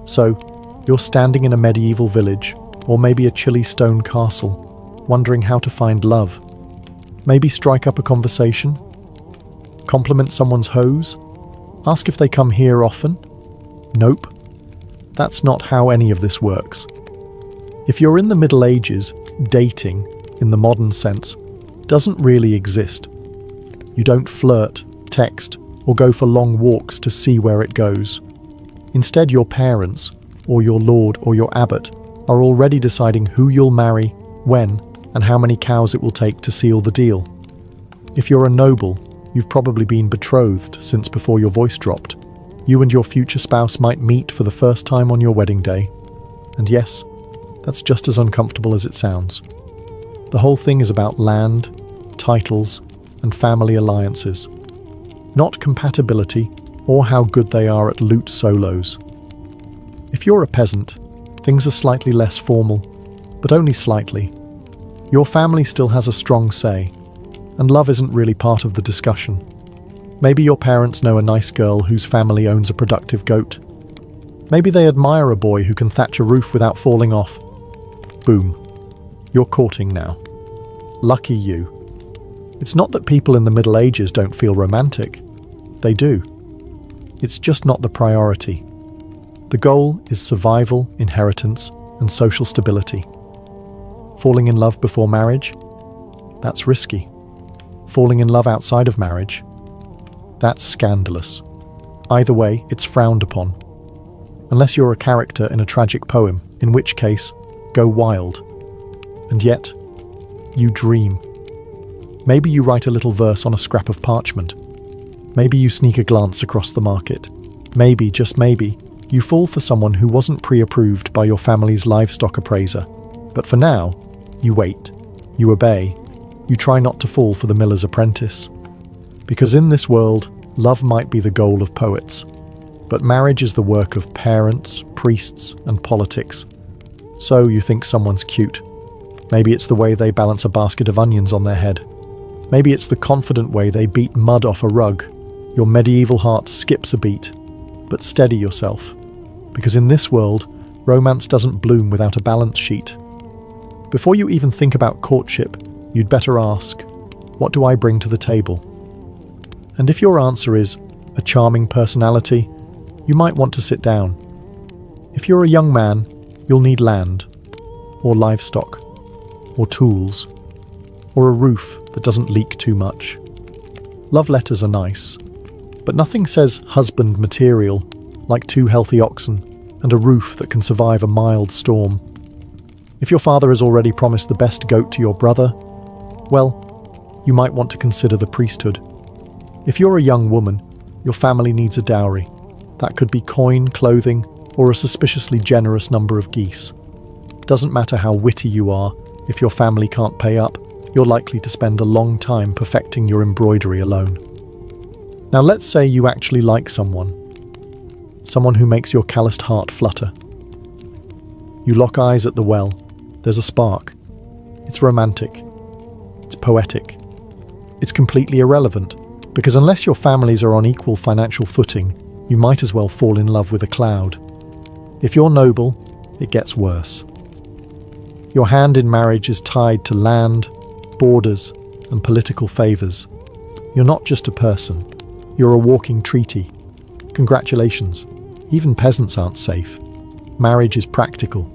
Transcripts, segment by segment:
So, you're standing in a medieval village, or maybe a chilly stone castle, wondering how to find love. Maybe strike up a conversation? Compliment someone's hose? Ask if they come here often? Nope. That's not how any of this works. If you're in the Middle Ages, dating, in the modern sense, doesn't really exist. You don't flirt, text, or go for long walks to see where it goes. Instead, your parents, or your lord or your abbot, are already deciding who you'll marry, when, and how many cows it will take to seal the deal. If you're a noble, you've probably been betrothed since before your voice dropped. You and your future spouse might meet for the first time on your wedding day. And yes, that's just as uncomfortable as it sounds. The whole thing is about land, titles, and family alliances. Not compatibility or how good they are at lute solos. If you're a peasant, things are slightly less formal, but only slightly. Your family still has a strong say, and love isn't really part of the discussion. Maybe your parents know a nice girl whose family owns a productive goat. Maybe they admire a boy who can thatch a roof without falling off. Boom. You're courting now. Lucky you. It's not that people in the Middle Ages don't feel romantic. They do. It's just not the priority. The goal is survival, inheritance, and social stability. Falling in love before marriage? That's risky. Falling in love outside of marriage? That's scandalous. Either way, it's frowned upon. Unless you're a character in a tragic poem, in which case, go wild. And yet, you dream. Maybe you write a little verse on a scrap of parchment. Maybe you sneak a glance across the market. Maybe, just maybe, you fall for someone who wasn't pre-approved by your family's livestock appraiser. But for now, you wait, you obey, you try not to fall for the miller's apprentice. Because in this world, love might be the goal of poets, but marriage is the work of parents, priests, and politics. So you think someone's cute. Maybe it's the way they balance a basket of onions on their head. Maybe it's the confident way they beat mud off a rug. Your medieval heart skips a beat. But steady yourself, because in this world, romance doesn't bloom without a balance sheet. Before you even think about courtship, you'd better ask, what do I bring to the table? And if your answer is a charming personality, you might want to sit down. If you're a young man, you'll need land, or livestock, or tools, or a roof that doesn't leak too much. Love letters are nice, but nothing says husband material like 2 healthy oxen and a roof that can survive a mild storm. If your father has already promised the best goat to your brother, well, you might want to consider the priesthood. If you're a young woman, your family needs a dowry. That could be coin, clothing, or a suspiciously generous number of geese. Doesn't matter how witty you are, if your family can't pay up, you're likely to spend a long time perfecting your embroidery alone. Now let's say you actually like someone who makes your calloused heart flutter. You lock eyes at the well. There's a spark. It's romantic. It's poetic. It's completely irrelevant, because unless your families are on equal financial footing, you might as well fall in love with a cloud. If you're noble, it gets worse. Your hand in marriage is tied to land, borders, and political favours. You're not just a person. You're a walking treaty. Congratulations. Even peasants aren't safe. Marriage is practical.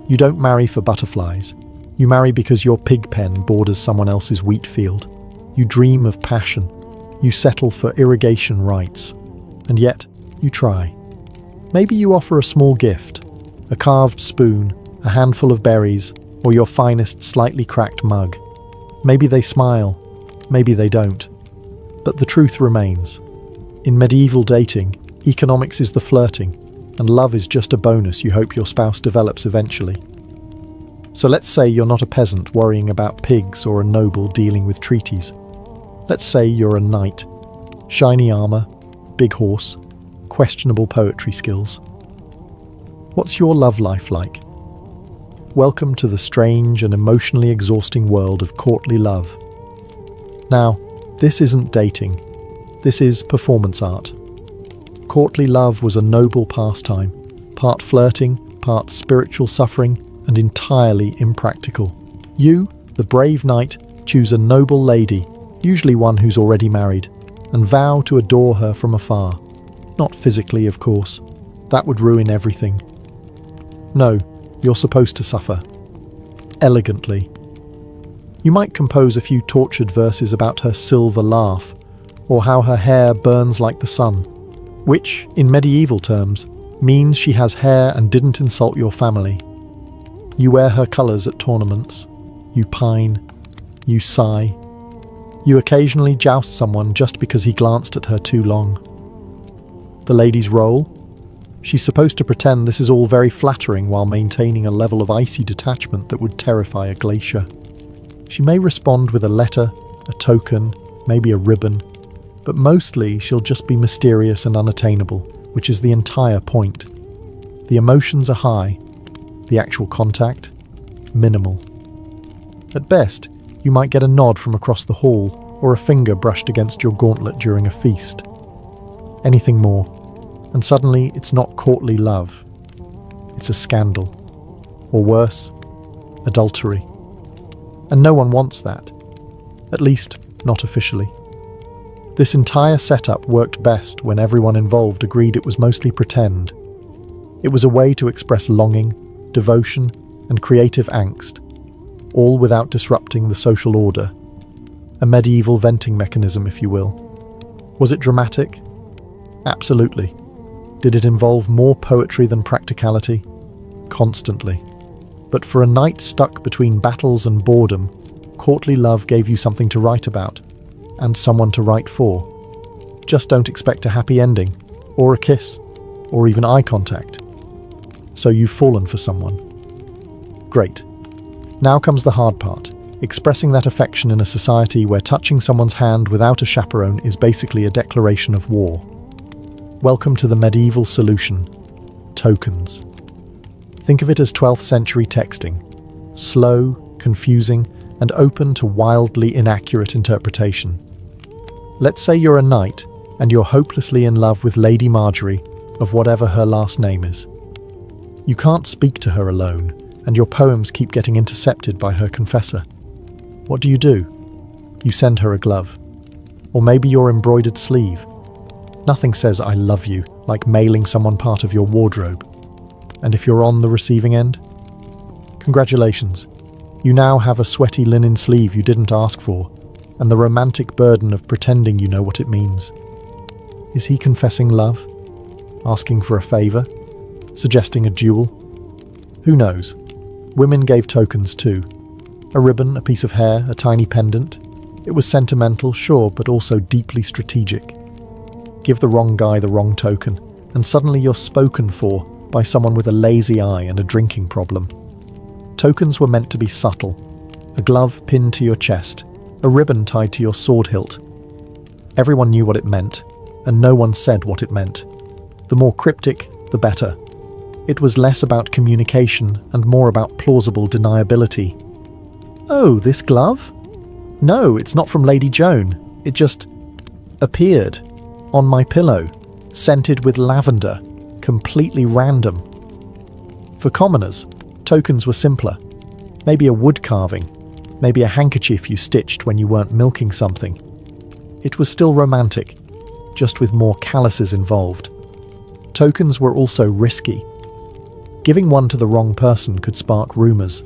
You don't marry for butterflies. You marry because your pig pen borders someone else's wheat field. You dream of passion. You settle for irrigation rights. And yet, you try. Maybe you offer a small gift, a carved spoon, a handful of berries, or your finest slightly cracked mug. Maybe they smile. Maybe they don't. But the truth remains. In medieval dating, economics is the flirting, and love is just a bonus you hope your spouse develops eventually. So let's say you're not a peasant worrying about pigs or a noble dealing with treaties. Let's say you're a knight. Shiny armour, big horse, questionable poetry skills. What's your love life like? Welcome to the strange and emotionally exhausting world of courtly love. Now, this isn't dating. This is performance art. Courtly love was a noble pastime, part flirting, part spiritual suffering, and entirely impractical. You, the brave knight, choose a noble lady, usually one who's already married, and vow to adore her from afar. Not physically, of course. That would ruin everything. No, you're supposed to suffer. Elegantly. You might compose a few tortured verses about her silver laugh, or how her hair burns like the sun, which, in medieval terms, means she has hair and didn't insult your family. You wear her colours at tournaments. You pine. You sigh. You occasionally joust someone just because he glanced at her too long. The lady's role? She's supposed to pretend this is all very flattering while maintaining a level of icy detachment that would terrify a glacier. She may respond with a letter, a token, maybe a ribbon, but mostly she'll just be mysterious and unattainable, which is the entire point. The emotions are high, the actual contact, minimal. At best, you might get a nod from across the hall or a finger brushed against your gauntlet during a feast. Anything more, and suddenly it's not courtly love. It's a scandal. Or worse, adultery. And no one wants that. At least, not officially. This entire setup worked best when everyone involved agreed it was mostly pretend. It was a way to express longing, devotion, and creative angst, all without disrupting the social order. A medieval venting mechanism, if you will. Was it dramatic? Absolutely. Did it involve more poetry than practicality? Constantly. But for a knight stuck between battles and boredom, courtly love gave you something to write about, and someone to write for. Just don't expect a happy ending, or a kiss, or even eye contact. So you've fallen for someone. Great. Now comes the hard part, expressing that affection in a society where touching someone's hand without a chaperone is basically a declaration of war. Welcome to the medieval solution, tokens. Think of it as 12th century texting, slow, confusing, and open to wildly inaccurate interpretation. Let's say you're a knight and you're hopelessly in love with Lady Marjorie, of whatever her last name is. You can't speak to her alone, and your poems keep getting intercepted by her confessor. What do? You send her a glove. Or maybe your embroidered sleeve. Nothing says I love you like mailing someone part of your wardrobe. And if you're on the receiving end? Congratulations. You now have a sweaty linen sleeve you didn't ask for, and the romantic burden of pretending you know what it means. Is he confessing love? Asking for a favour? Suggesting a duel? Who knows? Women gave tokens too. A ribbon, a piece of hair, a tiny pendant. It was sentimental, sure, but also deeply strategic. Give the wrong guy the wrong token, and suddenly you're spoken for by someone with a lazy eye and a drinking problem. Tokens were meant to be subtle. A glove pinned to your chest, a ribbon tied to your sword hilt. Everyone knew what it meant, and no one said what it meant. The more cryptic, the better. It was less about communication and more about plausible deniability. Oh, this glove? No, it's not from Lady Joan. It just appeared on my pillow, scented with lavender, completely random. For commoners, tokens were simpler. Maybe a wood carving, maybe a handkerchief you stitched when you weren't milking something. It was still romantic, just with more calluses involved. Tokens were also risky. Giving one to the wrong person could spark rumours.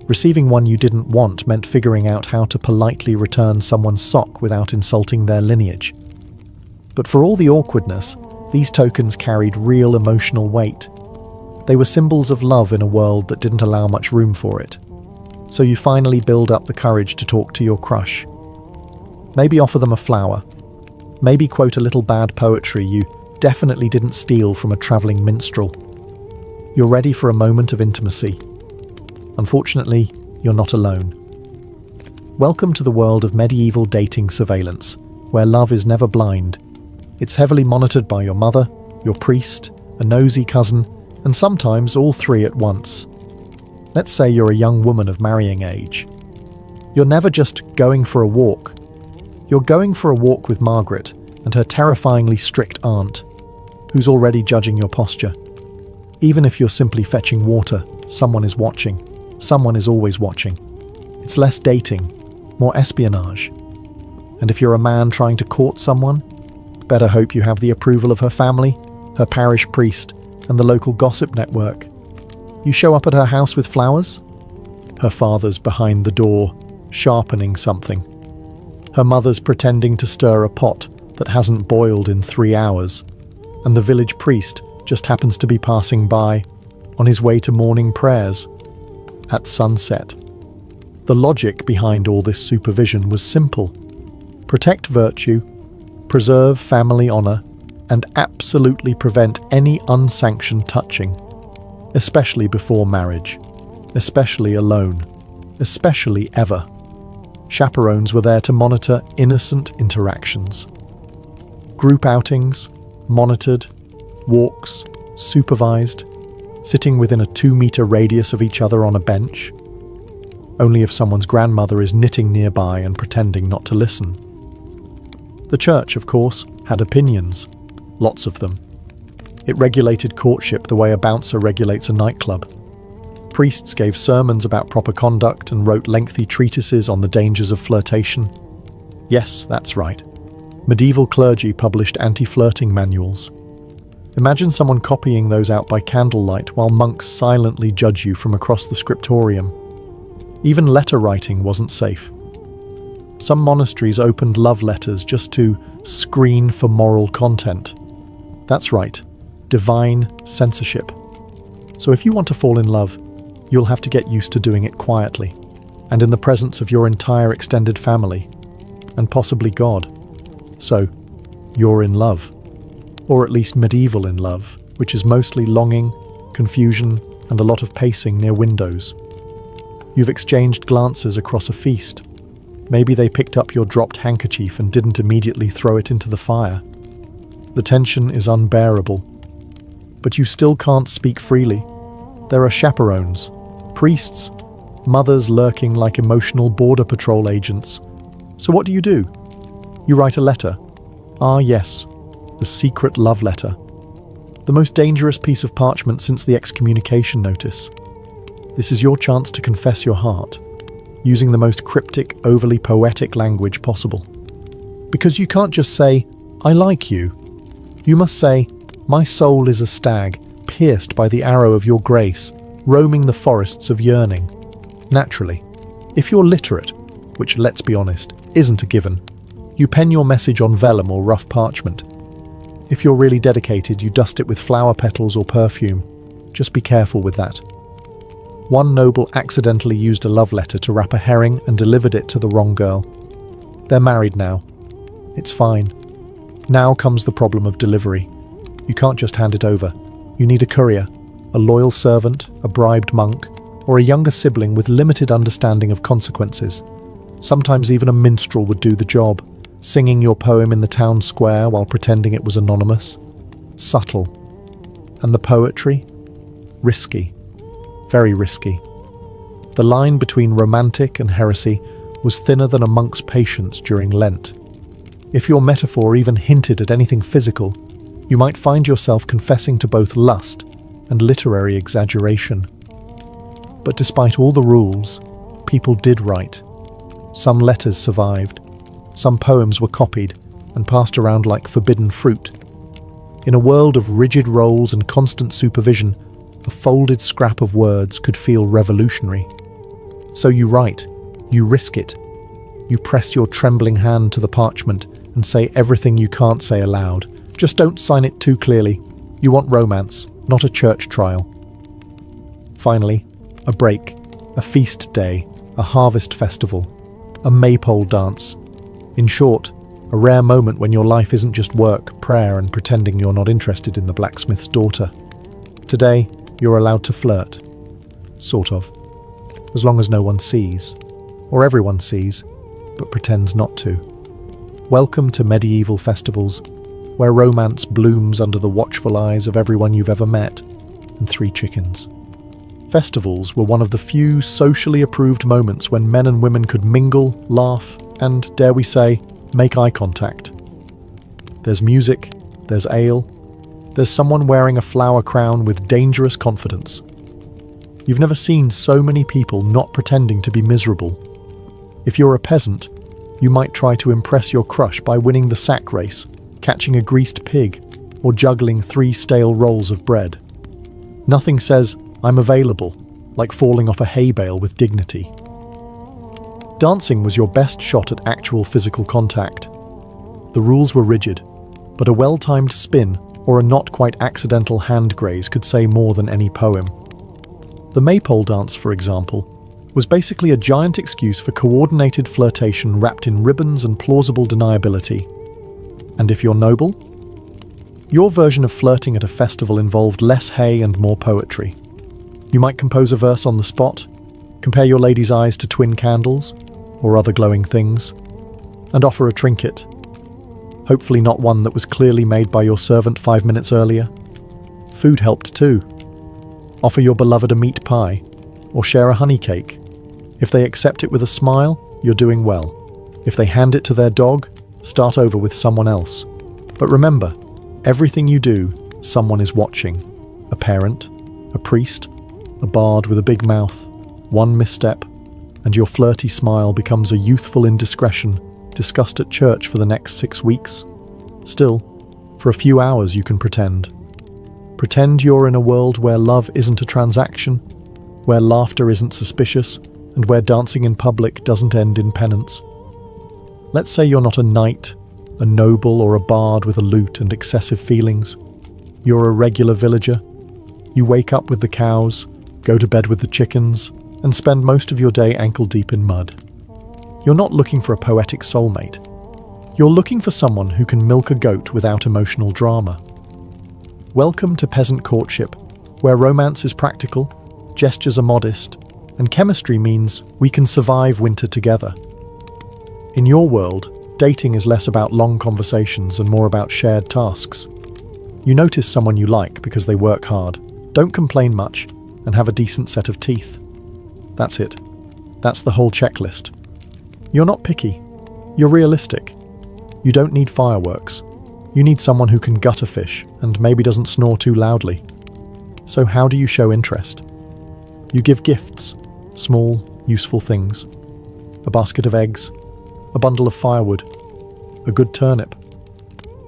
Receiving one you didn't want meant figuring out how to politely return someone's sock without insulting their lineage. But for all the awkwardness, these tokens carried real emotional weight. They were symbols of love in a world that didn't allow much room for it. So you finally build up the courage to talk to your crush. Maybe offer them a flower. Maybe quote a little bad poetry you definitely didn't steal from a travelling minstrel. You're ready for a moment of intimacy. Unfortunately, you're not alone. Welcome to the world of medieval dating surveillance, where love is never blind. It's heavily monitored by your mother, your priest, a nosy cousin, and sometimes all three at once. Let's say you're a young woman of marrying age. You're never just going for a walk. You're going for a walk with Margaret and her terrifyingly strict aunt, who's already judging your posture. Even if you're simply fetching water, someone is watching. Someone is always watching. It's less dating, more espionage. And if you're a man trying to court someone, better hope you have the approval of her family, her parish priest, and the local gossip network. You show up at her house with flowers? Her father's behind the door, sharpening something. Her mother's pretending to stir a pot that hasn't boiled in 3 hours. And the village priest just happens to be passing by, on his way to morning prayers, at sunset. The logic behind all this supervision was simple. Protect virtue, preserve family honor, and absolutely prevent any unsanctioned touching, especially before marriage, especially alone, especially ever. Chaperones were there to monitor innocent interactions. Group outings, monitored, walks, supervised, sitting within a 2-meter radius of each other on a bench. Only if someone's grandmother is knitting nearby and pretending not to listen. The church, of course, had opinions, lots of them. It regulated courtship the way a bouncer regulates a nightclub. Priests gave sermons about proper conduct and wrote lengthy treatises on the dangers of flirtation. Yes, that's right. Medieval clergy published anti-flirting manuals. Imagine someone copying those out by candlelight while monks silently judge you from across the scriptorium. Even letter writing wasn't safe. Some monasteries opened love letters just to screen for moral content. That's right, divine censorship. So if you want to fall in love, you'll have to get used to doing it quietly, and in the presence of your entire extended family, and possibly God. So, you're in love. Or at least medieval in love, which is mostly longing, confusion, and a lot of pacing near windows. You've exchanged glances across a feast. Maybe they picked up your dropped handkerchief and didn't immediately throw it into the fire. The tension is unbearable. But you still can't speak freely. There are chaperones, priests, mothers lurking like emotional border patrol agents. So what do? You write a letter. Ah yes, the secret love letter. The most dangerous piece of parchment since the excommunication notice. This is your chance to confess your heart, using the most cryptic, overly poetic language possible. Because you can't just say, I like you. You must say, my soul is a stag, pierced by the arrow of your grace, roaming the forests of yearning. Naturally, if you're literate, which, let's be honest, isn't a given, you pen your message on vellum or rough parchment. If you're really dedicated, you dust it with flower petals or perfume. Just be careful with that. One noble accidentally used a love letter to wrap a herring and delivered it to the wrong girl. They're married now. It's fine. Now comes the problem of delivery. You can't just hand it over. You need a courier, a loyal servant, a bribed monk, or a younger sibling with limited understanding of consequences. Sometimes even a minstrel would do the job, singing your poem in the town square while pretending it was anonymous. Subtle. And the poetry? Risky. Very risky. The line between romantic and heresy was thinner than a monk's patience during Lent. If your metaphor even hinted at anything physical, you might find yourself confessing to both lust and literary exaggeration. But despite all the rules, people did write. Some letters survived. Some poems were copied and passed around like forbidden fruit. In a world of rigid roles and constant supervision, a folded scrap of words could feel revolutionary. So you write, you risk it. You press your trembling hand to the parchment and say everything you can't say aloud. Just don't sign it too clearly. You want romance, not a church trial. Finally, a break, a feast day, a harvest festival, a maypole dance. In short, a rare moment when your life isn't just work, prayer, and pretending you're not interested in the blacksmith's daughter. Today, you're allowed to flirt. Sort of. As long as no one sees. Or everyone sees, but pretends not to. Welcome to medieval festivals, where romance blooms under the watchful eyes of everyone you've ever met, and 3 chickens. Festivals were one of the few socially approved moments when men and women could mingle, laugh, and, dare we say, make eye contact. There's music, there's ale, There's someone wearing a flower crown with dangerous confidence. You've never seen so many people not pretending to be miserable. If you're a peasant, you might try to impress your crush by winning the sack race, catching a greased pig, or juggling 3 stale rolls of bread. Nothing says, "I'm available," like falling off a hay bale with dignity. Dancing was your best shot at actual physical contact. The rules were rigid, but a well-timed spin or a not-quite-accidental hand graze could say more than any poem. The maypole dance, for example, was basically a giant excuse for coordinated flirtation wrapped in ribbons and plausible deniability. And if you're noble? Your version of flirting at a festival involved less hay and more poetry. You might compose a verse on the spot, compare your lady's eyes to twin candles, or other glowing things, and offer a trinket. Hopefully not one that was clearly made by your servant 5 minutes earlier. Food helped too. Offer your beloved a meat pie, or share a honey cake. If they accept it with a smile, you're doing well. If they hand it to their dog, start over with someone else. But remember, everything you do, someone is watching. A parent, a priest, a bard with a big mouth. One misstep, and your flirty smile becomes a youthful indiscretion discussed at church for the next 6 weeks. Still, for a few hours you can pretend. Pretend you're in a world where love isn't a transaction, where laughter isn't suspicious, and where dancing in public doesn't end in penance. Let's say you're not a knight, a noble, or a bard with a lute and excessive feelings. You're a regular villager. You wake up with the cows, go to bed with the chickens, and spend most of your day ankle-deep in mud. You're not looking for a poetic soulmate. You're looking for someone who can milk a goat without emotional drama. Welcome to peasant courtship, where romance is practical, gestures are modest, and chemistry means we can survive winter together. In your world, dating is less about long conversations and more about shared tasks. You notice someone you like because they work hard, don't complain much, and have a decent set of teeth. That's it. That's the whole checklist. You're not picky. You're realistic. You don't need fireworks. You need someone who can gut a fish and maybe doesn't snore too loudly. So how do you show interest? You give gifts, small, useful things. A basket of eggs, a bundle of firewood, a good turnip.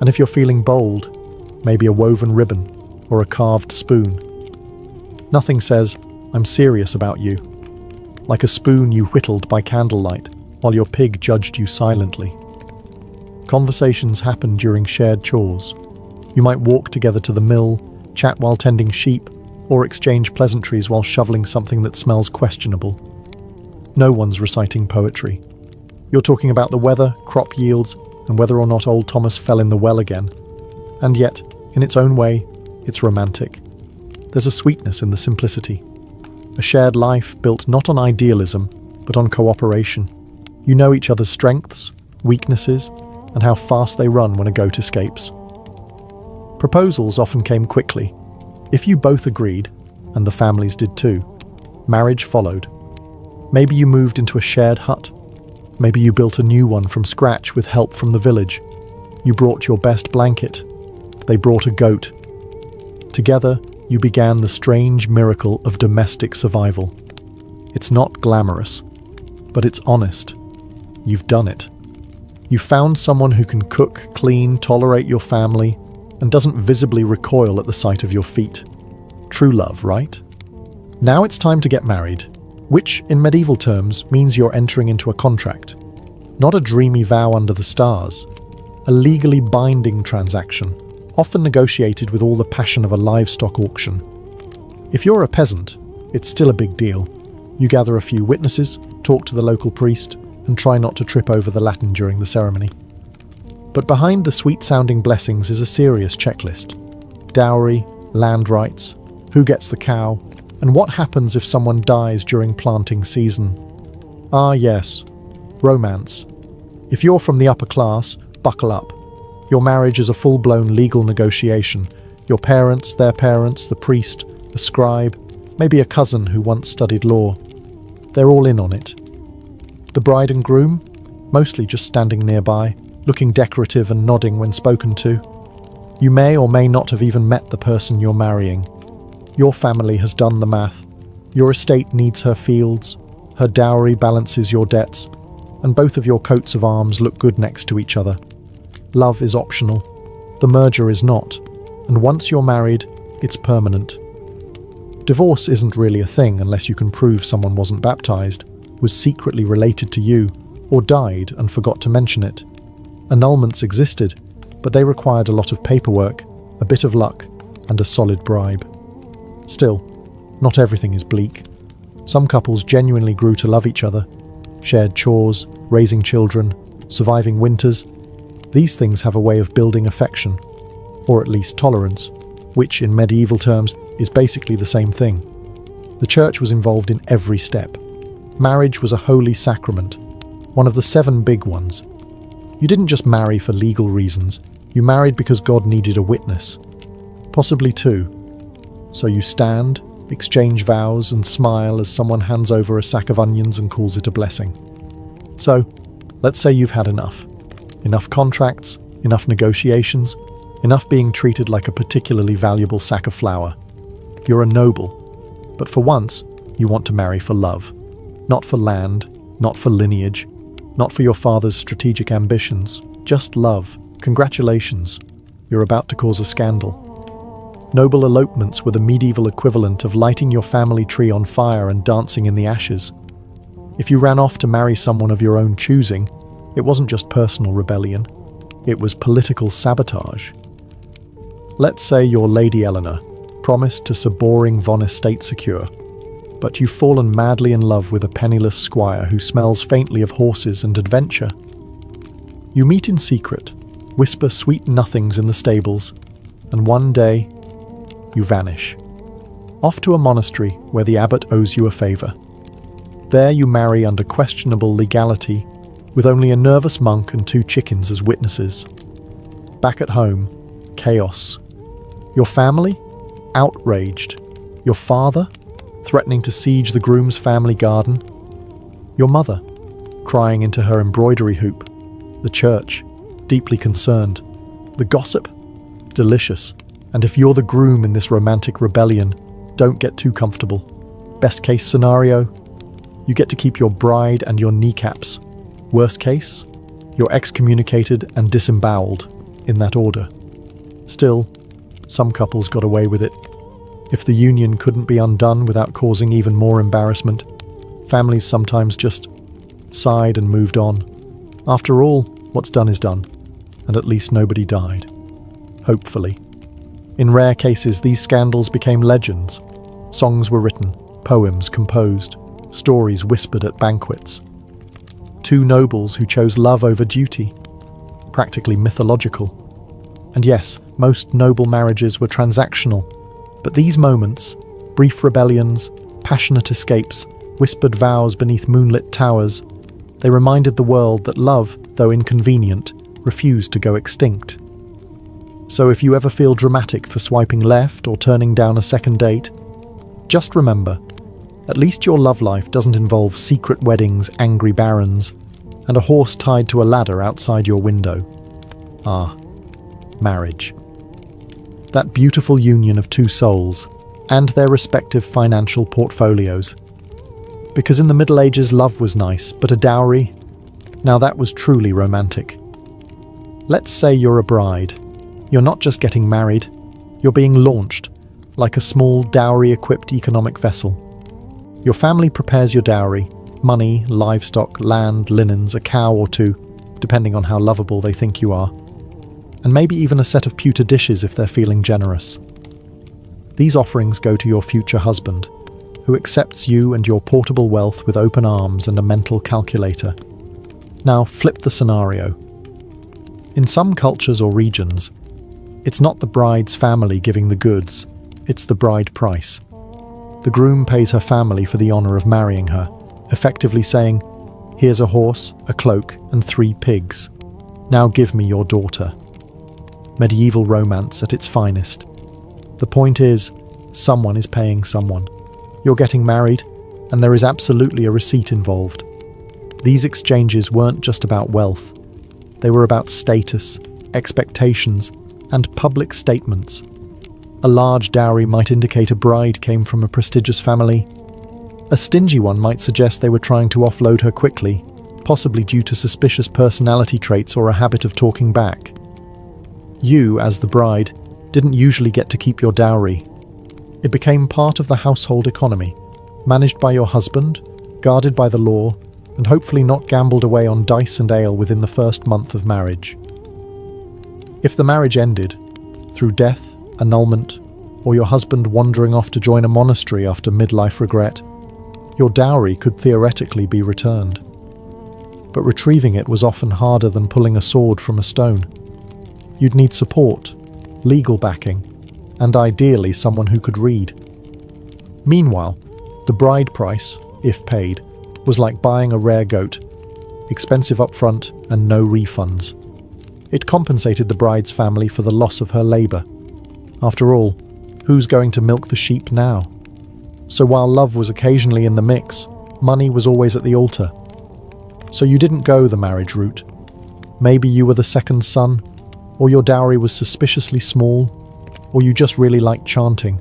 And if you're feeling bold, maybe a woven ribbon or a carved spoon. Nothing says, "I'm serious about you," like a spoon you whittled by candlelight while your pig judged you silently. Conversations happen during shared chores. You might walk together to the mill, chat while tending sheep, or exchange pleasantries while shoveling something that smells questionable. No one's reciting poetry. You're talking about the weather, crop yields, and whether or not old Thomas fell in the well again. And yet, in its own way, it's romantic. There's a sweetness in the simplicity. A shared life built not on idealism, but on cooperation. You know each other's strengths, weaknesses, and how fast they run when a goat escapes. Proposals often came quickly. If you both agreed, and the families did too, marriage followed. Maybe you moved into a shared hut. Maybe you built a new one from scratch with help from the village. You brought your best blanket. They brought a goat. Together, you began the strange miracle of domestic survival. It's not glamorous, but it's honest. You've done it. You found someone who can cook, clean, tolerate your family, and doesn't visibly recoil at the sight of your feet. True love, right? Now it's time to get married, which, in medieval terms, means you're entering into a contract. Not a dreamy vow under the stars. A legally binding transaction, often negotiated with all the passion of a livestock auction. If you're a peasant, it's still a big deal. You gather a few witnesses, talk to the local priest, and try not to trip over the Latin during the ceremony. But behind the sweet-sounding blessings is a serious checklist. Dowry, land rights, who gets the cow, and what happens if someone dies during planting season. Ah yes, romance. If you're from the upper class, buckle up. Your marriage is a full-blown legal negotiation. Your parents, their parents, the priest, a scribe, maybe a cousin who once studied law. They're all in on it. The bride and groom, mostly just standing nearby, looking decorative and nodding when spoken to. You may or may not have even met the person you're marrying. Your family has done the math. Your estate needs her fields, her dowry balances your debts, and both of your coats of arms look good next to each other. Love is optional. The merger is not. And once you're married, it's permanent. Divorce isn't really a thing unless you can prove someone wasn't baptized, was secretly related to you, or died and forgot to mention it. Annulments existed, but they required a lot of paperwork, a bit of luck, and a solid bribe. Still, not everything is bleak. Some couples genuinely grew to love each other, shared chores, raising children, surviving winters. These things have a way of building affection, or at least tolerance, which in medieval terms is basically the same thing. The church was involved in every step. Marriage was a holy sacrament, one of the 7 big ones. You didn't just marry for legal reasons, you married because God needed a witness. Possibly 2. So you stand, exchange vows, and smile as someone hands over a sack of onions and calls it a blessing. So, let's say you've had enough. Enough contracts, enough negotiations, enough being treated like a particularly valuable sack of flour. You're a noble, but for once, you want to marry for love. Not for land, not for lineage, not for your father's strategic ambitions, just love. Congratulations, you're about to cause a scandal. Noble elopements were the medieval equivalent of lighting your family tree on fire and dancing in the ashes. If you ran off to marry someone of your own choosing, it wasn't just personal rebellion, it was political sabotage. Let's say you're Lady Eleanor, promised to Sir Boring von Estate Secure, but you've fallen madly in love with a penniless squire who smells faintly of horses and adventure. You meet in secret, whisper sweet nothings in the stables, and one day, you vanish. Off to a monastery where the abbot owes you a favour. There you marry under questionable legality, with only a nervous monk and 2 chickens as witnesses. Back at home, chaos. Your family? Outraged. Your father? Threatening to siege the groom's family garden. Your mother? Crying into her embroidery hoop. The church? Deeply concerned. The gossip? Delicious. And if you're the groom in this romantic rebellion, don't get too comfortable. Best case scenario, you get to keep your bride and your kneecaps. Worst case, you're excommunicated and disemboweled, in that order. Still, some couples got away with it. If the union couldn't be undone without causing even more embarrassment, families sometimes just sighed and moved on. After all, what's done is done, and at least nobody died. Hopefully. In rare cases, these scandals became legends. Songs were written, poems composed, stories whispered at banquets. 2 nobles who chose love over duty. Practically mythological. And yes, most noble marriages were transactional, but these moments, brief rebellions, passionate escapes, whispered vows beneath moonlit towers, they reminded the world that love, though inconvenient, refused to go extinct. So if you ever feel dramatic for swiping left or turning down a second date, just remember, at least your love life doesn't involve secret weddings, angry barons, and a horse tied to a ladder outside your window. Ah, marriage. That beautiful union of 2 souls, and their respective financial portfolios. Because in the Middle Ages love was nice, but a dowry? Now that was truly romantic. Let's say you're a bride. You're not just getting married, you're being launched, like a small dowry-equipped economic vessel. Your family prepares your dowry, money, livestock, land, linens, a cow or 2, depending on how lovable they think you are, and maybe even a set of pewter dishes if they're feeling generous. These offerings go to your future husband, who accepts you and your portable wealth with open arms and a mental calculator. Now flip the scenario. In some cultures or regions, it's not the bride's family giving the goods, it's the bride price. The groom pays her family for the honour of marrying her, effectively saying, "Here's a horse, a cloak, and 3 pigs. Now give me your daughter." Medieval romance at its finest. The point is, someone is paying someone. You're getting married, and there is absolutely a receipt involved. These exchanges weren't just about wealth. They were about status, expectations, and public statements. A large dowry might indicate a bride came from a prestigious family. A stingy one might suggest they were trying to offload her quickly, possibly due to suspicious personality traits or a habit of talking back. You, as the bride, didn't usually get to keep your dowry. It became part of the household economy, managed by your husband, guarded by the law, and hopefully not gambled away on dice and ale within the first month of marriage. If the marriage ended, through death, annulment, or your husband wandering off to join a monastery after midlife regret, your dowry could theoretically be returned. But retrieving it was often harder than pulling a sword from a stone. You'd need support, legal backing, and ideally someone who could read. Meanwhile, the bride price, if paid, was like buying a rare goat, expensive upfront and no refunds. It compensated the bride's family for the loss of her labour. After all, who's going to milk the sheep now? So while love was occasionally in the mix, money was always at the altar. So you didn't go the marriage route. Maybe you were the second son, or your dowry was suspiciously small, or you just really liked chanting.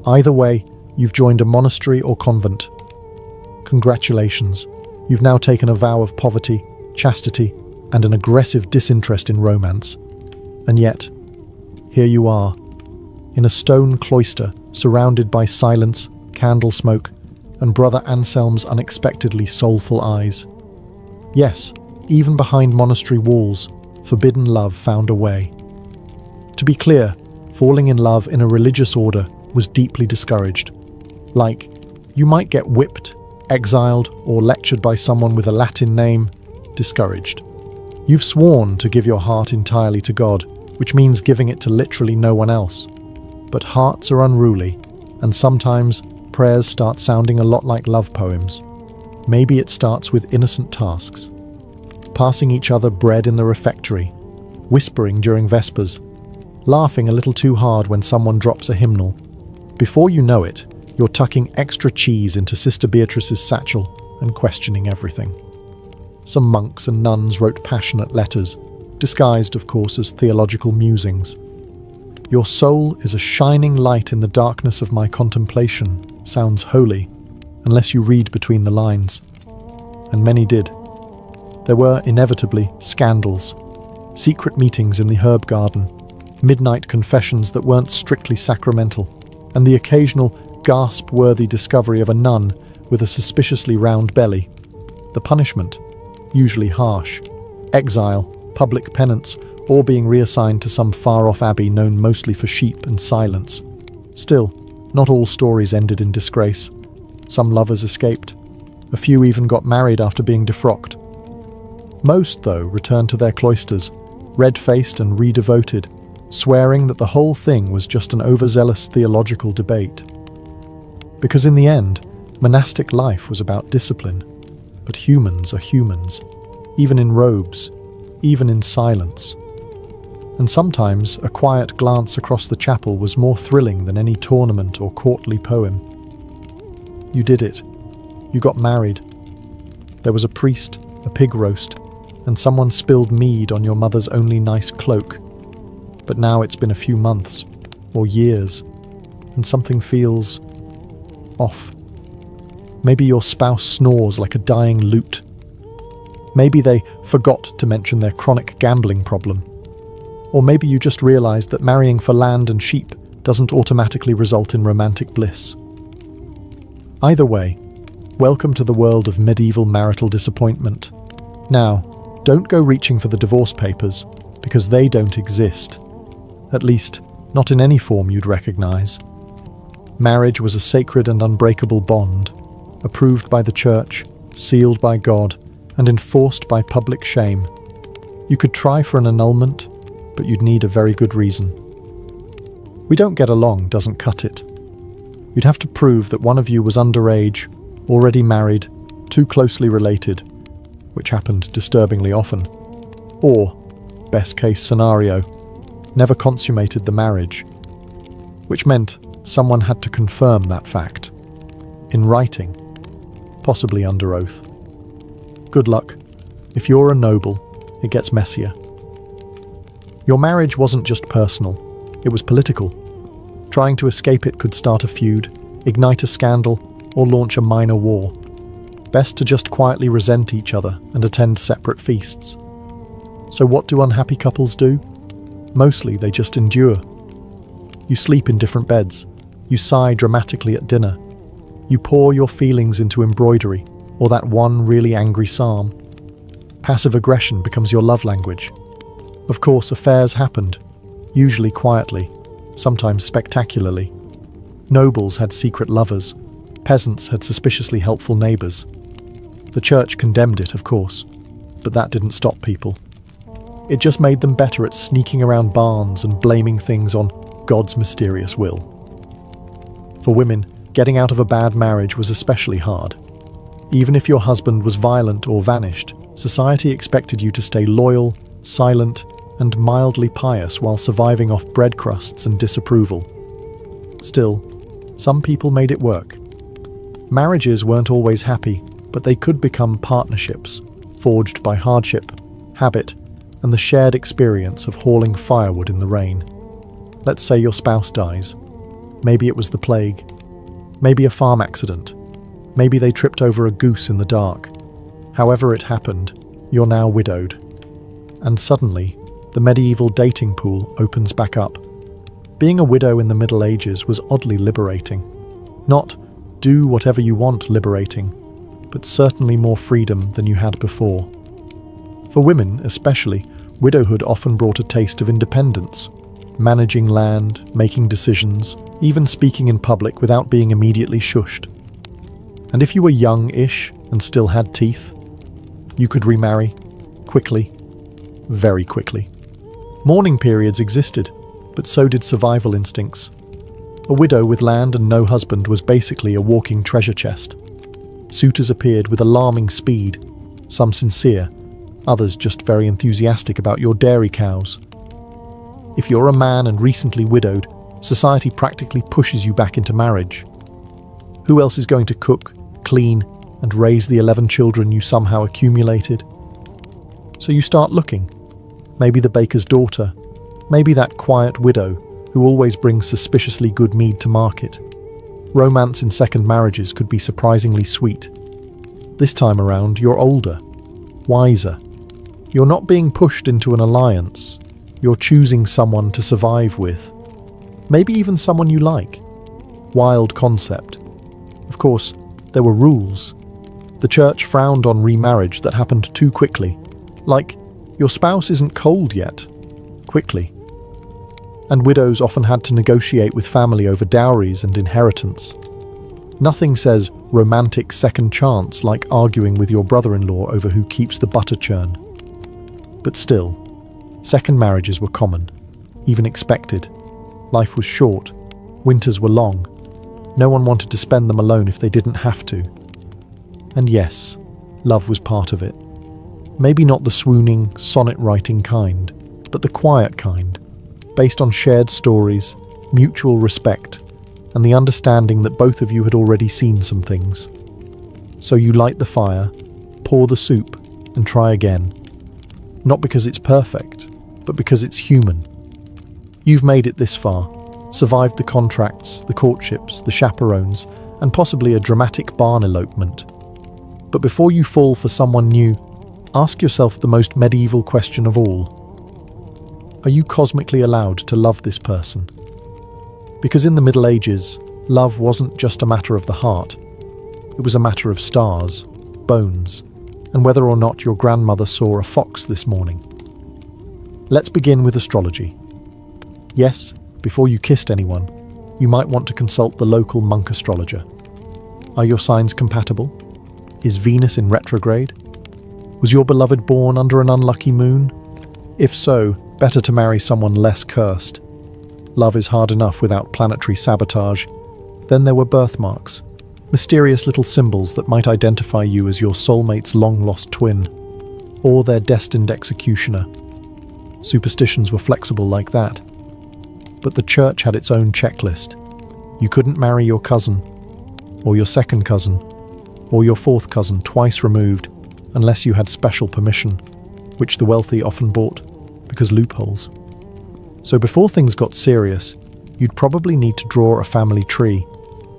Either way, you've joined a monastery or convent. Congratulations, you've now taken a vow of poverty, chastity, and an aggressive disinterest in romance. And yet, here you are, in a stone cloister surrounded by silence, candle smoke, and Brother Anselm's unexpectedly soulful eyes. Yes, even behind monastery walls, forbidden love found a way. To be clear, falling in love in a religious order was deeply discouraged. Like, you might get whipped, exiled, or lectured by someone with a Latin name. Discouraged. You've sworn to give your heart entirely to God, which means giving it to literally no one else. But hearts are unruly, and sometimes prayers start sounding a lot like love poems. Maybe it starts with innocent tasks. Passing each other bread in the refectory, whispering during Vespers, laughing a little too hard when someone drops a hymnal. Before you know it, you're tucking extra cheese into Sister Beatrice's satchel and questioning everything. Some monks and nuns wrote passionate letters, disguised, of course, as theological musings. Your soul is a shining light in the darkness of my contemplation sounds holy, unless you read between the lines. And many did. There were, inevitably, scandals, secret meetings in the herb garden, midnight confessions that weren't strictly sacramental, and the occasional gasp-worthy discovery of a nun with a suspiciously round belly. The punishment, usually harsh, exile, public penance, or being reassigned to some far-off abbey known mostly for sheep and silence. Still, not all stories ended in disgrace. Some lovers escaped. A few even got married after being defrocked. Most, though, returned to their cloisters, red-faced and redevoted, swearing that the whole thing was just an overzealous theological debate. Because in the end, monastic life was about discipline. But humans are humans, even in robes, even in silence. And sometimes a quiet glance across the chapel was more thrilling than any tournament or courtly poem. You did it. You got married. There was a priest, a pig roast, and someone spilled mead on your mother's only nice cloak. But now it's been a few months, or years, and something feels off. Maybe your spouse snores like a dying lute. Maybe they forgot to mention their chronic gambling problem. Or maybe you just realized that marrying for land and sheep doesn't automatically result in romantic bliss. Either way, welcome to the world of medieval marital disappointment. Now, don't go reaching for the divorce papers, because they don't exist. At least, not in any form you'd recognize. Marriage was a sacred and unbreakable bond, approved by the church, sealed by God, and enforced by public shame. You could try for an annulment, but you'd need a very good reason. We don't get along doesn't cut it. You'd have to prove that one of you was underage, already married, too closely related, which happened disturbingly often, or, best case scenario, never consummated the marriage, which meant someone had to confirm that fact, in writing, possibly under oath. Good luck. If you're a noble, it gets messier. Your marriage wasn't just personal, it was political. Trying to escape it could start a feud, ignite a scandal, or launch a minor war. Best to just quietly resent each other and attend separate feasts. So what do unhappy couples do? Mostly they just endure. You sleep in different beds. You sigh dramatically at dinner. You pour your feelings into embroidery or that one really angry psalm. Passive aggression becomes your love language. Of course, affairs happened, usually quietly, sometimes spectacularly. Nobles had secret lovers. Peasants had suspiciously helpful neighbours. The church condemned it, of course, but that didn't stop people. It just made them better at sneaking around barns and blaming things on God's mysterious will. For women, getting out of a bad marriage was especially hard. Even if your husband was violent or vanished, society expected you to stay loyal, silent, and mildly pious while surviving off bread crusts and disapproval. Still, some people made it work. Marriages weren't always happy, but they could become partnerships, forged by hardship, habit, and the shared experience of hauling firewood in the rain. Let's say your spouse dies. Maybe it was the plague. Maybe a farm accident. Maybe they tripped over a goose in the dark. However it happened, you're now widowed. And suddenly, the medieval dating pool opens back up. Being a widow in the Middle Ages was oddly liberating. Not do whatever you want liberating, but certainly more freedom than you had before. For women, especially, widowhood often brought a taste of independence. Managing land, making decisions, even speaking in public without being immediately shushed. And if you were young-ish and still had teeth, you could remarry, quickly, very quickly. Mourning periods existed, but so did survival instincts. A widow with land and no husband was basically a walking treasure chest. Suitors appeared with alarming speed, some sincere, others just very enthusiastic about your dairy cows. If you're a man and recently widowed, society practically pushes you back into marriage. Who else is going to cook, clean, and raise the 11 children you somehow accumulated? So you start looking. Maybe the baker's daughter, maybe that quiet widow who always brings suspiciously good mead to market. Romance in second marriages could be surprisingly sweet. This time around, you're older, wiser. You're not being pushed into an alliance. You're choosing someone to survive with. Maybe even someone you like. Wild concept. Of course, there were rules. The church frowned on remarriage that happened too quickly. Like, your spouse isn't cold yet. Quickly. And widows often had to negotiate with family over dowries and inheritance. Nothing says romantic second chance like arguing with your brother-in-law over who keeps the butter churn. But still, second marriages were common, even expected. Life was short, winters were long. No one wanted to spend them alone if they didn't have to. And yes, love was part of it. Maybe not the swooning, sonnet-writing kind, but the quiet kind, based on shared stories, mutual respect, and the understanding that both of you had already seen some things. So you light the fire, pour the soup, and try again. Not because it's perfect, but because it's human. You've made it this far, survived the contracts, the courtships, the chaperones, and possibly a dramatic barn elopement. But before you fall for someone new, ask yourself the most medieval question of all. Are you cosmically allowed to love this person? Because in the Middle Ages, love wasn't just a matter of the heart. It was a matter of stars, bones, and whether or not your grandmother saw a fox this morning. Let's begin with astrology. Yes, before you kissed anyone, you might want to consult the local monk astrologer. Are your signs compatible? Is Venus in retrograde? Was your beloved born under an unlucky moon? If so, better to marry someone less cursed. Love is hard enough without planetary sabotage. Then there were birthmarks, mysterious little symbols that might identify you as your soulmate's long-lost twin, or their destined executioner. Superstitions were flexible like that. But the church had its own checklist. You couldn't marry your cousin, or your second cousin, or your fourth cousin twice removed, unless you had special permission, which the wealthy often bought, because loopholes. So before things got serious, you'd probably need to draw a family tree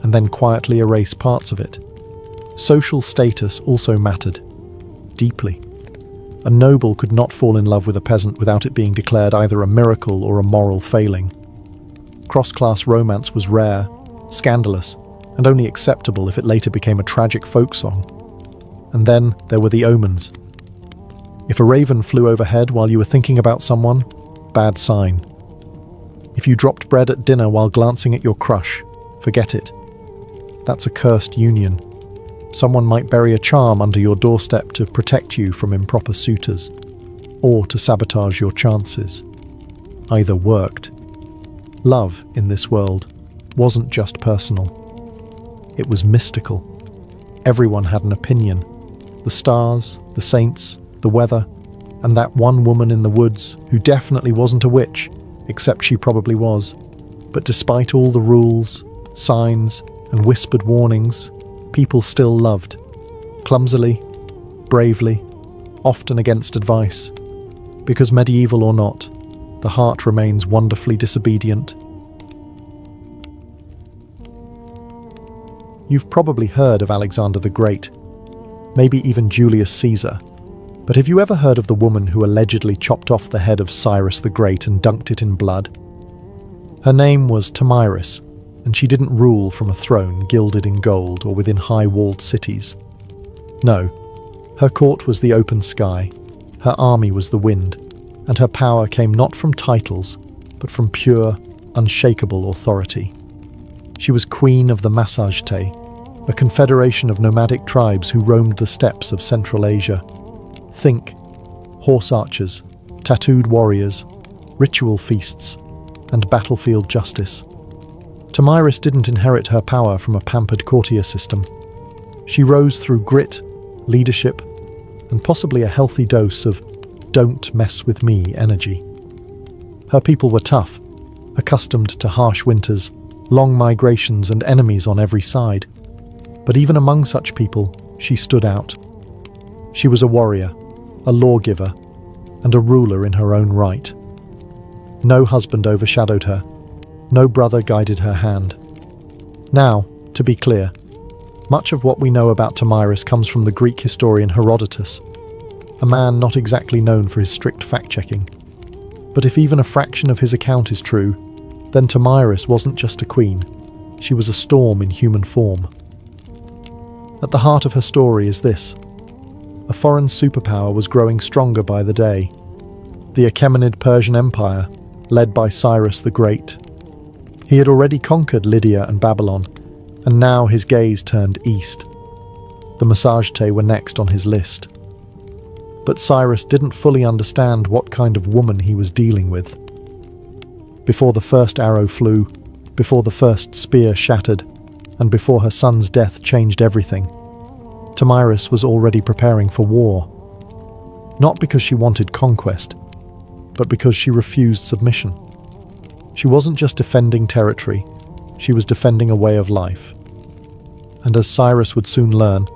and then quietly erase parts of it. Social status also mattered, deeply. A noble could not fall in love with a peasant without it being declared either a miracle or a moral failing. Cross-class romance was rare, scandalous, and only acceptable if it later became a tragic folk song. And then there were the omens. If a raven flew overhead while you were thinking about someone, bad sign. If you dropped bread at dinner while glancing at your crush, forget it. That's a cursed union. Someone might bury a charm under your doorstep to protect you from improper suitors, or to sabotage your chances. Either worked. Love, in this world, wasn't just personal. It was mystical. Everyone had an opinion. The stars, the saints, the weather, and that one woman in the woods who definitely wasn't a witch, except she probably was. But despite all the rules, signs, and whispered warnings, people still loved. Clumsily, bravely, often against advice. Because medieval or not, the heart remains wonderfully disobedient. You've probably heard of Alexander the Great, maybe even Julius Caesar. But have you ever heard of the woman who allegedly chopped off the head of Cyrus the Great and dunked it in blood? Her name was Thamyris, and she didn't rule from a throne gilded in gold or within high-walled cities. No, her court was the open sky, her army was the wind, and her power came not from titles, but from pure, unshakable authority. She was queen of the Massagetæ, a confederation of nomadic tribes who roamed the steppes of Central Asia. Think horse archers, tattooed warriors, ritual feasts, and battlefield justice. Thamyris didn't inherit her power from a pampered courtier system. She rose through grit, leadership, and possibly a healthy dose of "don't mess with me" energy. Her people were tough, accustomed to harsh winters, long migrations, and enemies on every side. But even among such people, she stood out. She was a warrior, a lawgiver, and a ruler in her own right. No husband overshadowed her. No brother guided her hand. Now, to be clear, much of what we know about Thamyris comes from the Greek historian Herodotus, a man not exactly known for his strict fact-checking. But if even a fraction of his account is true, then Thamyris wasn't just a queen. She was a storm in human form. At the heart of her story is this. A foreign superpower was growing stronger by the day. The Achaemenid Persian Empire, led by Cyrus the Great. He had already conquered Lydia and Babylon, and now his gaze turned east. The Massagetæ were next on his list. But Cyrus didn't fully understand what kind of woman he was dealing with. Before the first arrow flew, before the first spear shattered, and before her son's death changed everything, Thamyris was already preparing for war. Not because she wanted conquest, but because she refused submission. She wasn't just defending territory, she was defending a way of life. And as Cyrus would soon learn,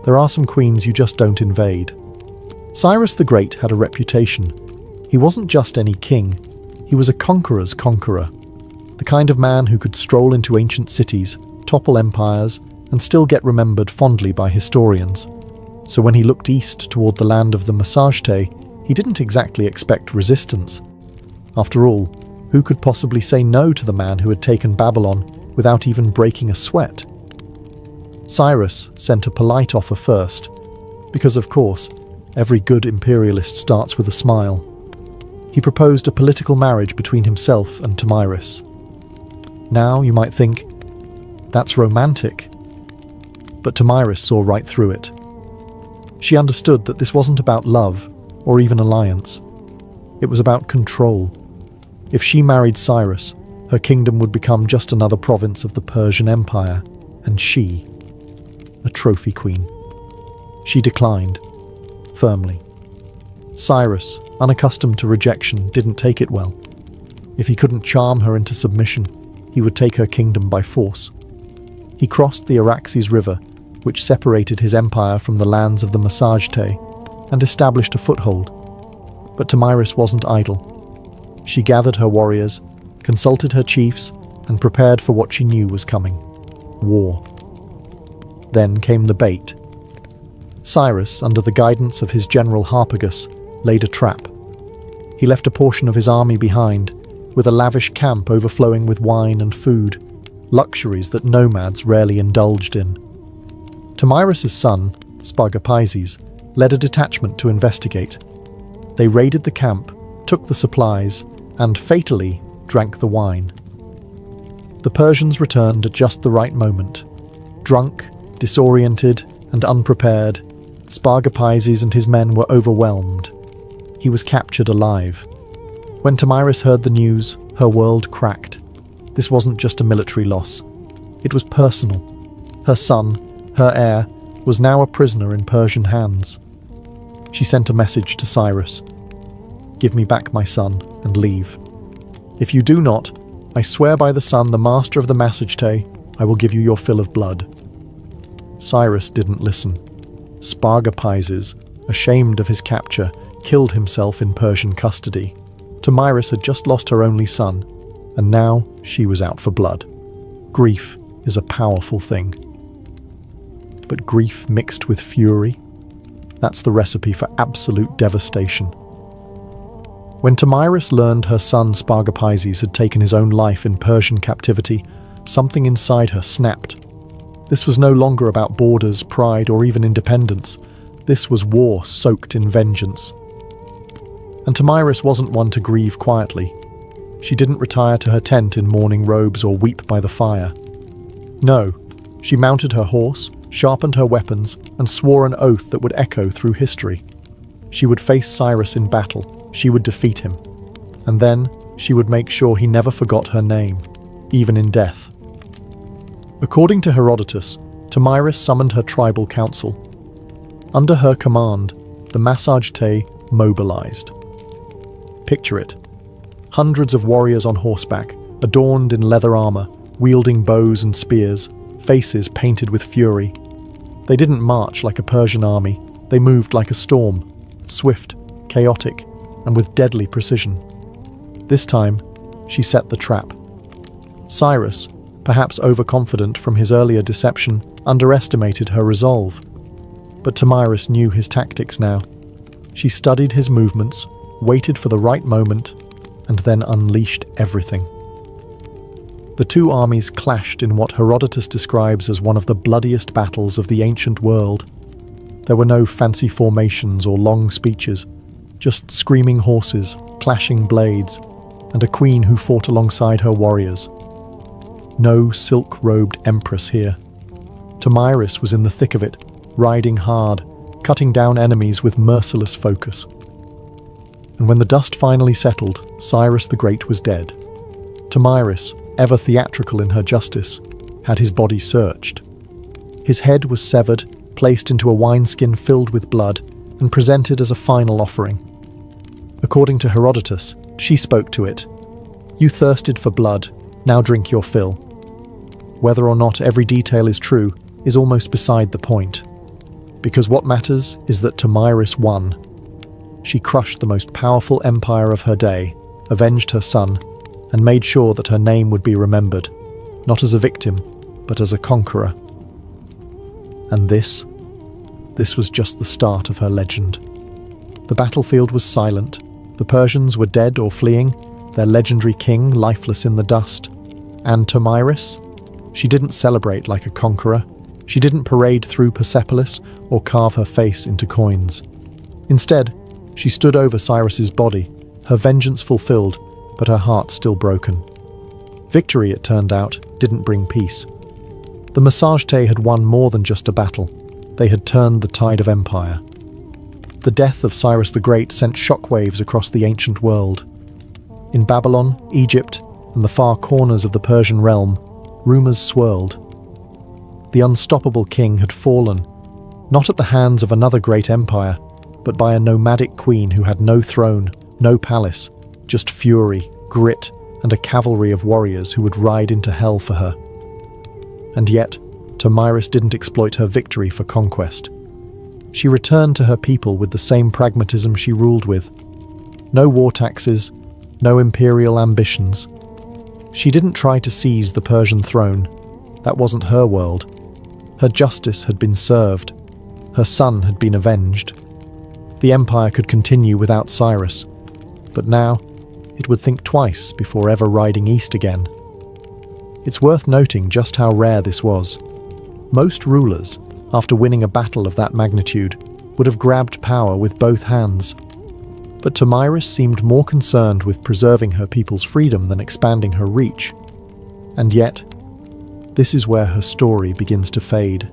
there are some queens you just don't invade. Cyrus the Great had a reputation. He wasn't just any king, he was a conqueror's conqueror. The kind of man who could stroll into ancient cities, topple empires, and still get remembered fondly by historians. So when he looked east toward the land of the Massagetæ, he didn't exactly expect resistance. After all, who could possibly say no to the man who had taken Babylon without even breaking a sweat? Cyrus sent a polite offer first, because of course, every good imperialist starts with a smile. He proposed a political marriage between himself and Thamyris. Now you might think, that's romantic. But Thamyris saw right through it. She understood that this wasn't about love or even alliance. It was about control. If she married Cyrus, her kingdom would become just another province of the Persian Empire, and she, a trophy queen. She declined, firmly. Cyrus, unaccustomed to rejection, didn't take it well. If he couldn't charm her into submission, he would take her kingdom by force. He crossed the Araxes River, which separated his empire from the lands of the Massagetæ, and established a foothold. But Thamyris wasn't idle. She gathered her warriors, consulted her chiefs, and prepared for what she knew was coming: war. Then came the bait. Cyrus, under the guidance of his general Harpagus, laid a trap. He left a portion of his army behind, with a lavish camp overflowing with wine and food, luxuries that nomads rarely indulged in. Tomyris' son, Spargapaises, led a detachment to investigate. They raided the camp, took the supplies, and fatally drank the wine. The Persians returned at just the right moment. Drunk, disoriented, and unprepared, Spargapaises and his men were overwhelmed. He was captured alive. When Tomyris heard the news, her world cracked. This wasn't just a military loss. It was personal. Her son, her heir, was now a prisoner in Persian hands. She sent a message to Cyrus: "Give me back my son and leave. If you do not, I swear by the sun, the master of the Massagetæ, I will give you your fill of blood." Cyrus didn't listen. Spargapaises, ashamed of his capture, killed himself in Persian custody. Tomyris had just lost her only son, and now she was out for blood. Grief is a powerful thing. But grief mixed with fury? That's the recipe for absolute devastation. When Tomyris learned her son Spargapaises had taken his own life in Persian captivity, something inside her snapped. This was no longer about borders, pride, or even independence. This was war soaked in vengeance. And Tomyris wasn't one to grieve quietly. She didn't retire to her tent in mourning robes or weep by the fire. No, she mounted her horse, sharpened her weapons, and swore an oath that would echo through history. She would face Cyrus in battle, she would defeat him, and then she would make sure he never forgot her name, even in death. According to Herodotus, Tomyris summoned her tribal council. Under her command, the Massagetæ mobilized. Picture it. Hundreds of warriors on horseback, adorned in leather armor, wielding bows and spears, faces painted with fury. They didn't march like a Persian army, they moved like a storm, swift, chaotic, and with deadly precision. This time, she set the trap. Cyrus, perhaps overconfident from his earlier deception, underestimated her resolve. But Tomyris knew his tactics now. She studied his movements, waited for the right moment, and then unleashed everything. The two armies clashed in what Herodotus describes as one of the bloodiest battles of the ancient world. There were no fancy formations or long speeches, just screaming horses, clashing blades, and a queen who fought alongside her warriors. No silk-robed empress here. Tomyris was in the thick of it, riding hard, cutting down enemies with merciless focus. And when the dust finally settled, Cyrus the Great was dead. Tomyris, ever theatrical in her justice, had his body searched. His head was severed, placed into a wineskin filled with blood, and presented as a final offering. According to Herodotus, she spoke to it. "You thirsted for blood, now drink your fill." Whether or not every detail is true is almost beside the point. Because what matters is that Tomyris won. She crushed the most powerful empire of her day, avenged her son, and made sure that her name would be remembered, not as a victim, but as a conqueror. And this was just the start of her legend. The battlefield was silent. The Persians were dead or fleeing, their legendary king lifeless in the dust. And Tomyris? She didn't celebrate like a conqueror. She didn't parade through Persepolis or carve her face into coins. Instead, she stood over Cyrus's body, her vengeance fulfilled, but her heart still broken. Victory, it turned out, didn't bring peace. The Massagetæ had won more than just a battle. They had turned the tide of empire. The death of Cyrus the Great sent shockwaves across the ancient world. In Babylon, Egypt, and the far corners of the Persian realm, rumors swirled. The unstoppable king had fallen, not at the hands of another great empire, but by a nomadic queen who had no throne, no palace, just fury, grit, and a cavalry of warriors who would ride into hell for her. And yet, Tomyris didn't exploit her victory for conquest. She returned to her people with the same pragmatism she ruled with. No war taxes, no imperial ambitions. She didn't try to seize the Persian throne. That wasn't her world. Her justice had been served. Her son had been avenged. The empire could continue without Cyrus, but now it would think twice before ever riding east again. It's worth noting just how rare this was. Most rulers, after winning a battle of that magnitude, would have grabbed power with both hands. But Tomyris seemed more concerned with preserving her people's freedom than expanding her reach. And yet, this is where her story begins to fade.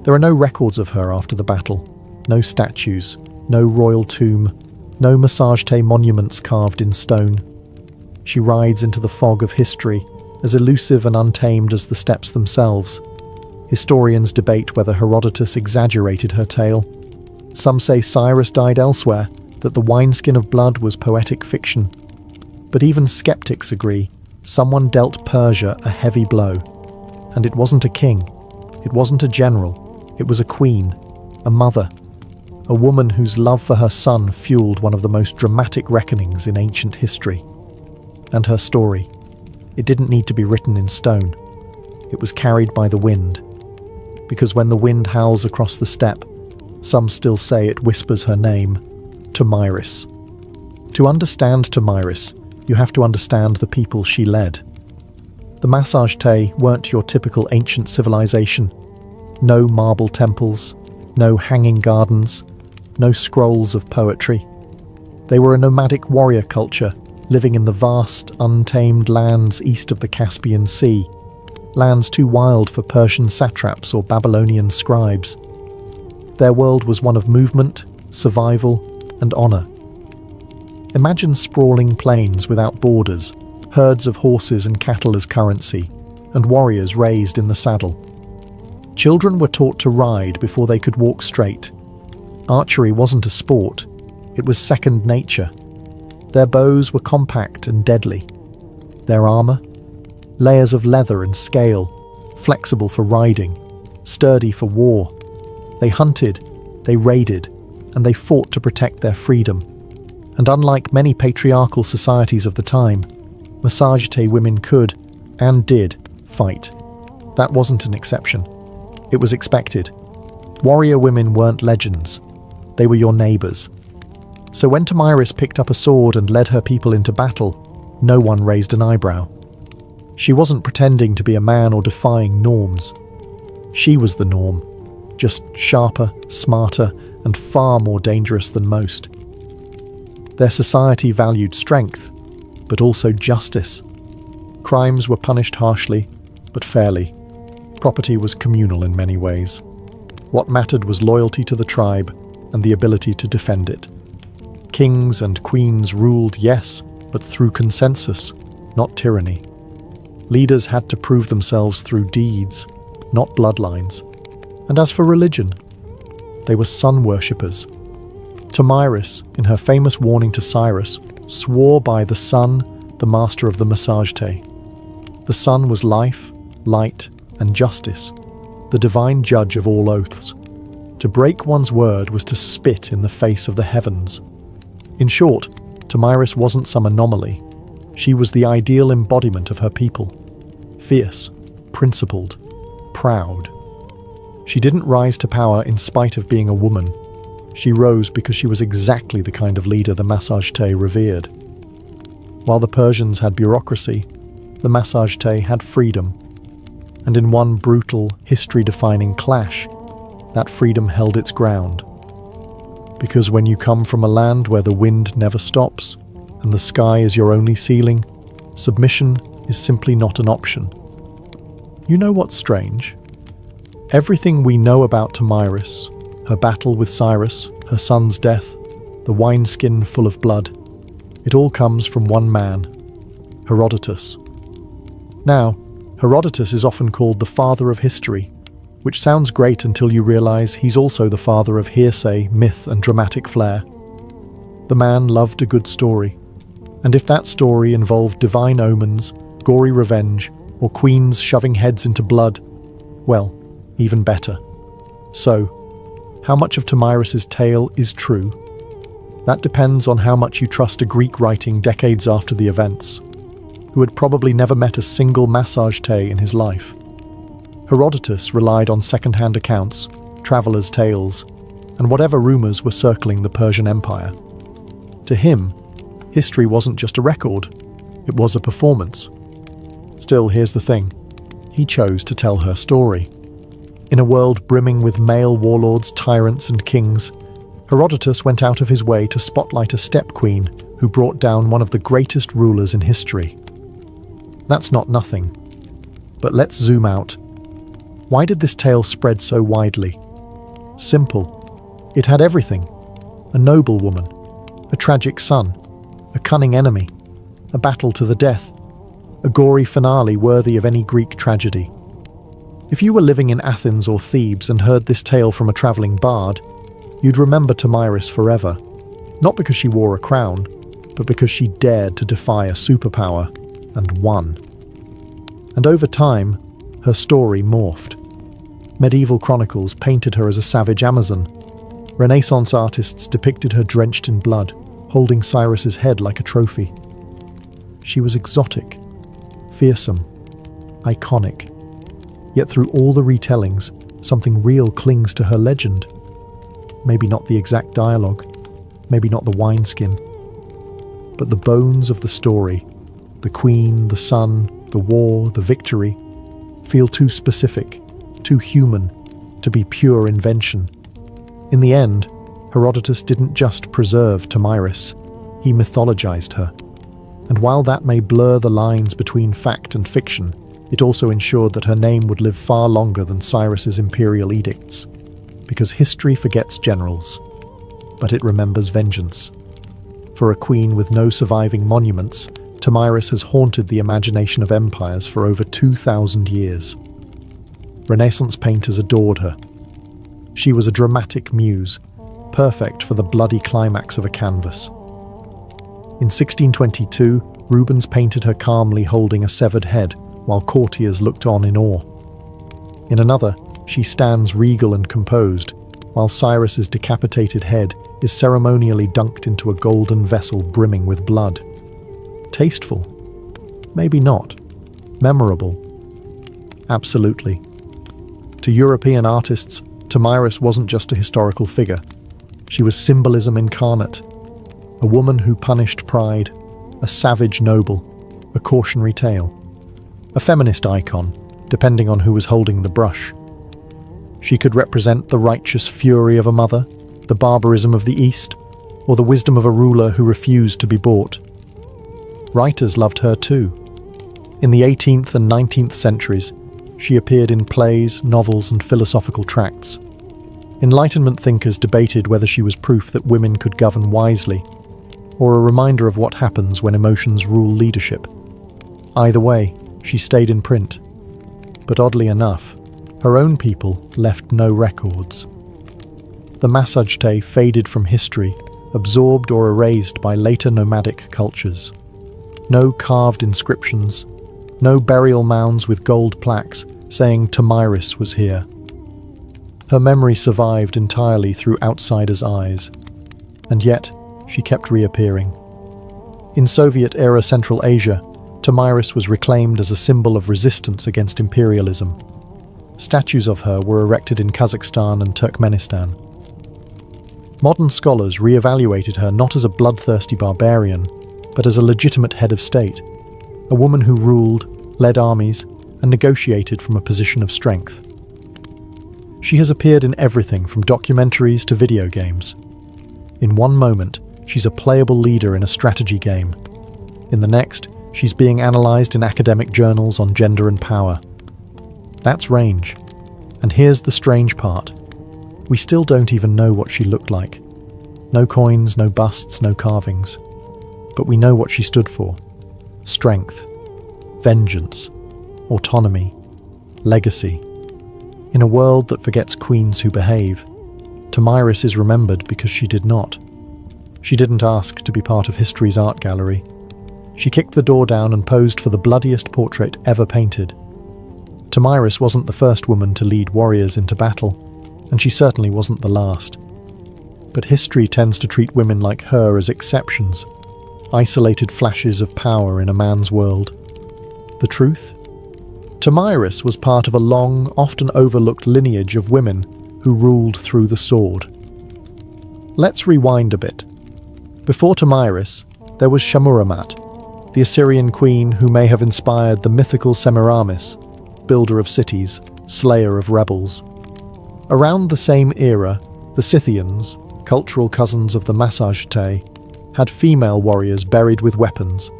There are no records of her after the battle, no statues, no royal tomb, no Massagetei monuments carved in stone. She rides into the fog of history, as elusive and untamed as the steppes themselves. Historians debate whether Herodotus exaggerated her tale. Some say Cyrus died elsewhere, that the wineskin of blood was poetic fiction. But even skeptics agree, someone dealt Persia a heavy blow. And it wasn't a king, it wasn't a general, it was a queen, a mother, a woman whose love for her son fueled one of the most dramatic reckonings in ancient history. And her story, it didn't need to be written in stone. It was carried by the wind. Because when the wind howls across the steppe, some still say it whispers her name, Tomyris. To understand Tomyris, you have to understand the people she led. The Massagetei weren't your typical ancient civilization. No marble temples, no hanging gardens, no scrolls of poetry. They were a nomadic warrior culture, living in the vast, untamed lands east of the Caspian Sea, lands too wild for Persian satraps or Babylonian scribes. Their world was one of movement, survival, and honor. Imagine sprawling plains without borders, herds of horses and cattle as currency, and warriors raised in the saddle. Children were taught to ride before they could walk straight. Archery wasn't a sport, it was second nature. Their bows were compact and deadly. Their armor? Layers of leather and scale, flexible for riding, sturdy for war. They hunted, they raided, and they fought to protect their freedom. And unlike many patriarchal societies of the time, Massagetei women could, and did, fight. That wasn't an exception. It was expected. Warrior women weren't legends. They were your neighbors. So when Tomyris picked up a sword and led her people into battle, no one raised an eyebrow. She wasn't pretending to be a man or defying norms. She was the norm, just sharper, smarter, and far more dangerous than most. Their society valued strength, but also justice. Crimes were punished harshly, but fairly. Property was communal in many ways. What mattered was loyalty to the tribe and the ability to defend it. Kings and queens ruled, yes, but through consensus, not tyranny. Leaders had to prove themselves through deeds, not bloodlines. And as for religion, they were sun worshippers. Tomyris, in her famous warning to Cyrus, swore by the sun, the master of the Massagetei. The sun was life, light, and justice, the divine judge of all oaths. To break one's word was to spit in the face of the heavens. In short, Tomyris wasn't some anomaly. She was the ideal embodiment of her people. Fierce, principled, proud. She didn't rise to power in spite of being a woman. She rose because she was exactly the kind of leader the Massagetei revered. While the Persians had bureaucracy, the Massagetei had freedom. And in one brutal, history-defining clash, that freedom held its ground. Because when you come from a land where the wind never stops, and the sky is your only ceiling, submission is simply not an option. You know what's strange? Everything we know about Tomyris, her battle with Cyrus, her son's death, the wineskin full of blood, it all comes from one man, Herodotus. Now, Herodotus is often called the father of history, which sounds great until you realize he's also the father of hearsay, myth, and dramatic flair. The man loved a good story, and if that story involved divine omens, gory revenge, or queens shoving heads into blood, well, even better. So, how much of Tomyris's tale is true? That depends on how much you trust a Greek writing decades after the events, who had probably never met a single massage tay in his life. Herodotus relied on second-hand accounts, travelers' tales, and whatever rumors were circling the Persian Empire. To him, history wasn't just a record, it was a performance. Still, here's the thing. He chose to tell her story. In a world brimming with male warlords, tyrants, and kings, Herodotus went out of his way to spotlight a steppe queen who brought down one of the greatest rulers in history. That's not nothing. But let's zoom out. Why did this tale spread so widely? Simple. It had everything. A noble woman, a tragic son, a cunning enemy, a battle to the death, a gory finale worthy of any Greek tragedy. If you were living in Athens or Thebes and heard this tale from a travelling bard, you'd remember Tomyris forever, not because she wore a crown, but because she dared to defy a superpower and won. And over time, her story morphed. Medieval chronicles painted her as a savage Amazon. Renaissance artists depicted her drenched in blood, holding Cyrus's head like a trophy. She was exotic, fearsome, iconic. Yet through all the retellings, something real clings to her legend. Maybe not the exact dialogue, maybe not the wineskin, but the bones of the story, the queen, the sun, the war, the victory, feel too specific, too human, to be pure invention. In the end, Herodotus didn't just preserve Tomyris, he mythologized her. And while that may blur the lines between fact and fiction, it also ensured that her name would live far longer than Cyrus's imperial edicts. Because history forgets generals, but it remembers vengeance. For a queen with no surviving monuments, Tomyris has haunted the imagination of empires for over 2,000 years. Renaissance painters adored her. She was a dramatic muse, perfect for the bloody climax of a canvas. In 1622, Rubens painted her calmly holding a severed head, while courtiers looked on in awe. In another, she stands regal and composed, while Cyrus's decapitated head is ceremonially dunked into a golden vessel brimming with blood. Tasteful? Maybe not. Memorable? Absolutely. To European artists, Tomyris wasn't just a historical figure. She was symbolism incarnate. A woman who punished pride, a savage noble, a cautionary tale. A feminist icon, depending on who was holding the brush. She could represent the righteous fury of a mother, the barbarism of the East, or the wisdom of a ruler who refused to be bought. Writers loved her too. In the 18th and 19th centuries, she appeared in plays, novels, and philosophical tracts. Enlightenment thinkers debated whether she was proof that women could govern wisely, or a reminder of what happens when emotions rule leadership. Either way, she stayed in print. But oddly enough, her own people left no records. The Massagetae faded from history, absorbed or erased by later nomadic cultures. No carved inscriptions, no burial mounds with gold plaques saying Tomyris was here. Her memory survived entirely through outsiders' eyes, and yet she kept reappearing. In Soviet-era Central Asia, Tomyris was reclaimed as a symbol of resistance against imperialism. Statues of her were erected in Kazakhstan and Turkmenistan. Modern scholars re-evaluated her not as a bloodthirsty barbarian, but as a legitimate head of state, a woman who ruled, led armies, and negotiated from a position of strength. She has appeared in everything from documentaries to video games. In one moment, she's a playable leader in a strategy game. In the next, she's being analysed in academic journals on gender and power. That's range. And here's the strange part. We still don't even know what she looked like. No coins, no busts, no carvings. But we know what she stood for. Strength, vengeance, autonomy, legacy. In a world that forgets queens who behave, Tomyris is remembered because she did not. She didn't ask to be part of history's art gallery. She kicked the door down and posed for the bloodiest portrait ever painted. Tomyris wasn't the first woman to lead warriors into battle, and she certainly wasn't the last. But history tends to treat women like her as exceptions, isolated flashes of power in a man's world. The truth? Tomyris was part of a long, often overlooked lineage of women who ruled through the sword. Let's rewind a bit. Before Tomyris, there was Shamuramat, the Assyrian queen who may have inspired the mythical Semiramis, builder of cities, slayer of rebels. Around the same era, the Scythians, cultural cousins of the Massagetae, had female warriors buried with weapons,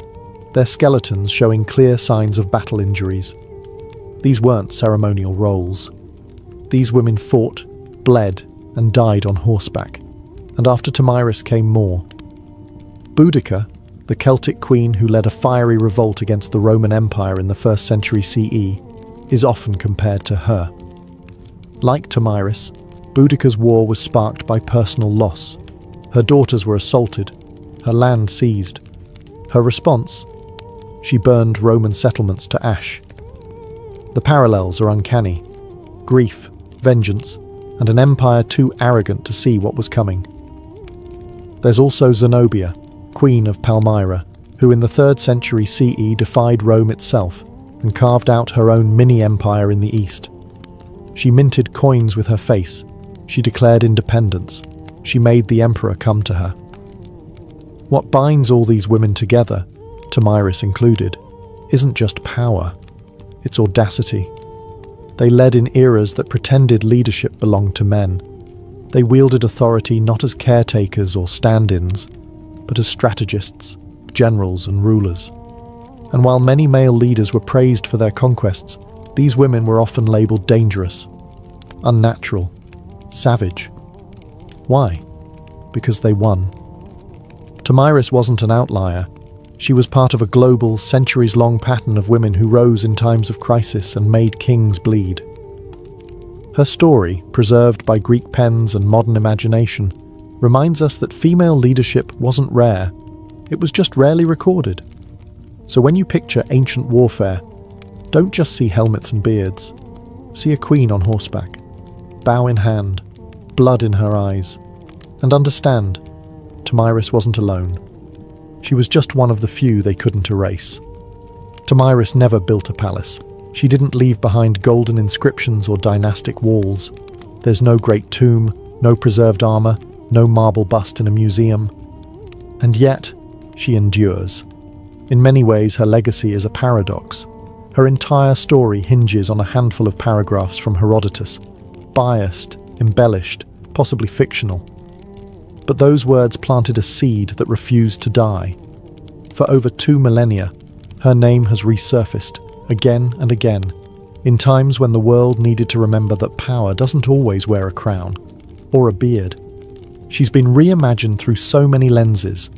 their skeletons showing clear signs of battle injuries. These weren't ceremonial roles. These women fought, bled, and died on horseback. And after Tomyris came more. Boudica, the Celtic queen who led a fiery revolt against the Roman Empire in the 1st century CE, is often compared to her. Like Tomyris, Boudica's war was sparked by personal loss. Her daughters were assaulted, her land seized. Her response? She burned Roman settlements to ash. The parallels are uncanny. Grief, vengeance, and an empire too arrogant to see what was coming. There's also Zenobia, queen of Palmyra, who in the 3rd century CE defied Rome itself and carved out her own mini-empire in the east. She minted coins with her face. She declared independence. She made the emperor come to her. What binds all these women together, Tomyris included, isn't just power, it's audacity. They led in eras that pretended leadership belonged to men. They wielded authority not as caretakers or stand-ins, but as strategists, generals and rulers. And while many male leaders were praised for their conquests, these women were often labelled dangerous, unnatural, savage. Why? Because they won. Tomyris wasn't an outlier. She was part of a global, centuries-long pattern of women who rose in times of crisis and made kings bleed. Her story, preserved by Greek pens and modern imagination, reminds us that female leadership wasn't rare. It was just rarely recorded. So when you picture ancient warfare, don't just see helmets and beards. See a queen on horseback, bow in hand, blood in her eyes, and understand, Tomyris wasn't alone. She was just one of the few they couldn't erase. Tomyris never built a palace. She didn't leave behind golden inscriptions or dynastic walls. There's no great tomb, no preserved armor, no marble bust in a museum. And yet, she endures. In many ways, her legacy is a paradox. Her entire story hinges on a handful of paragraphs from Herodotus, biased, embellished, possibly fictional. But those words planted a seed that refused to die. For over 2 millennia, her name has resurfaced, again and again, in times when the world needed to remember that power doesn't always wear a crown, or a beard. She's been reimagined through so many lenses.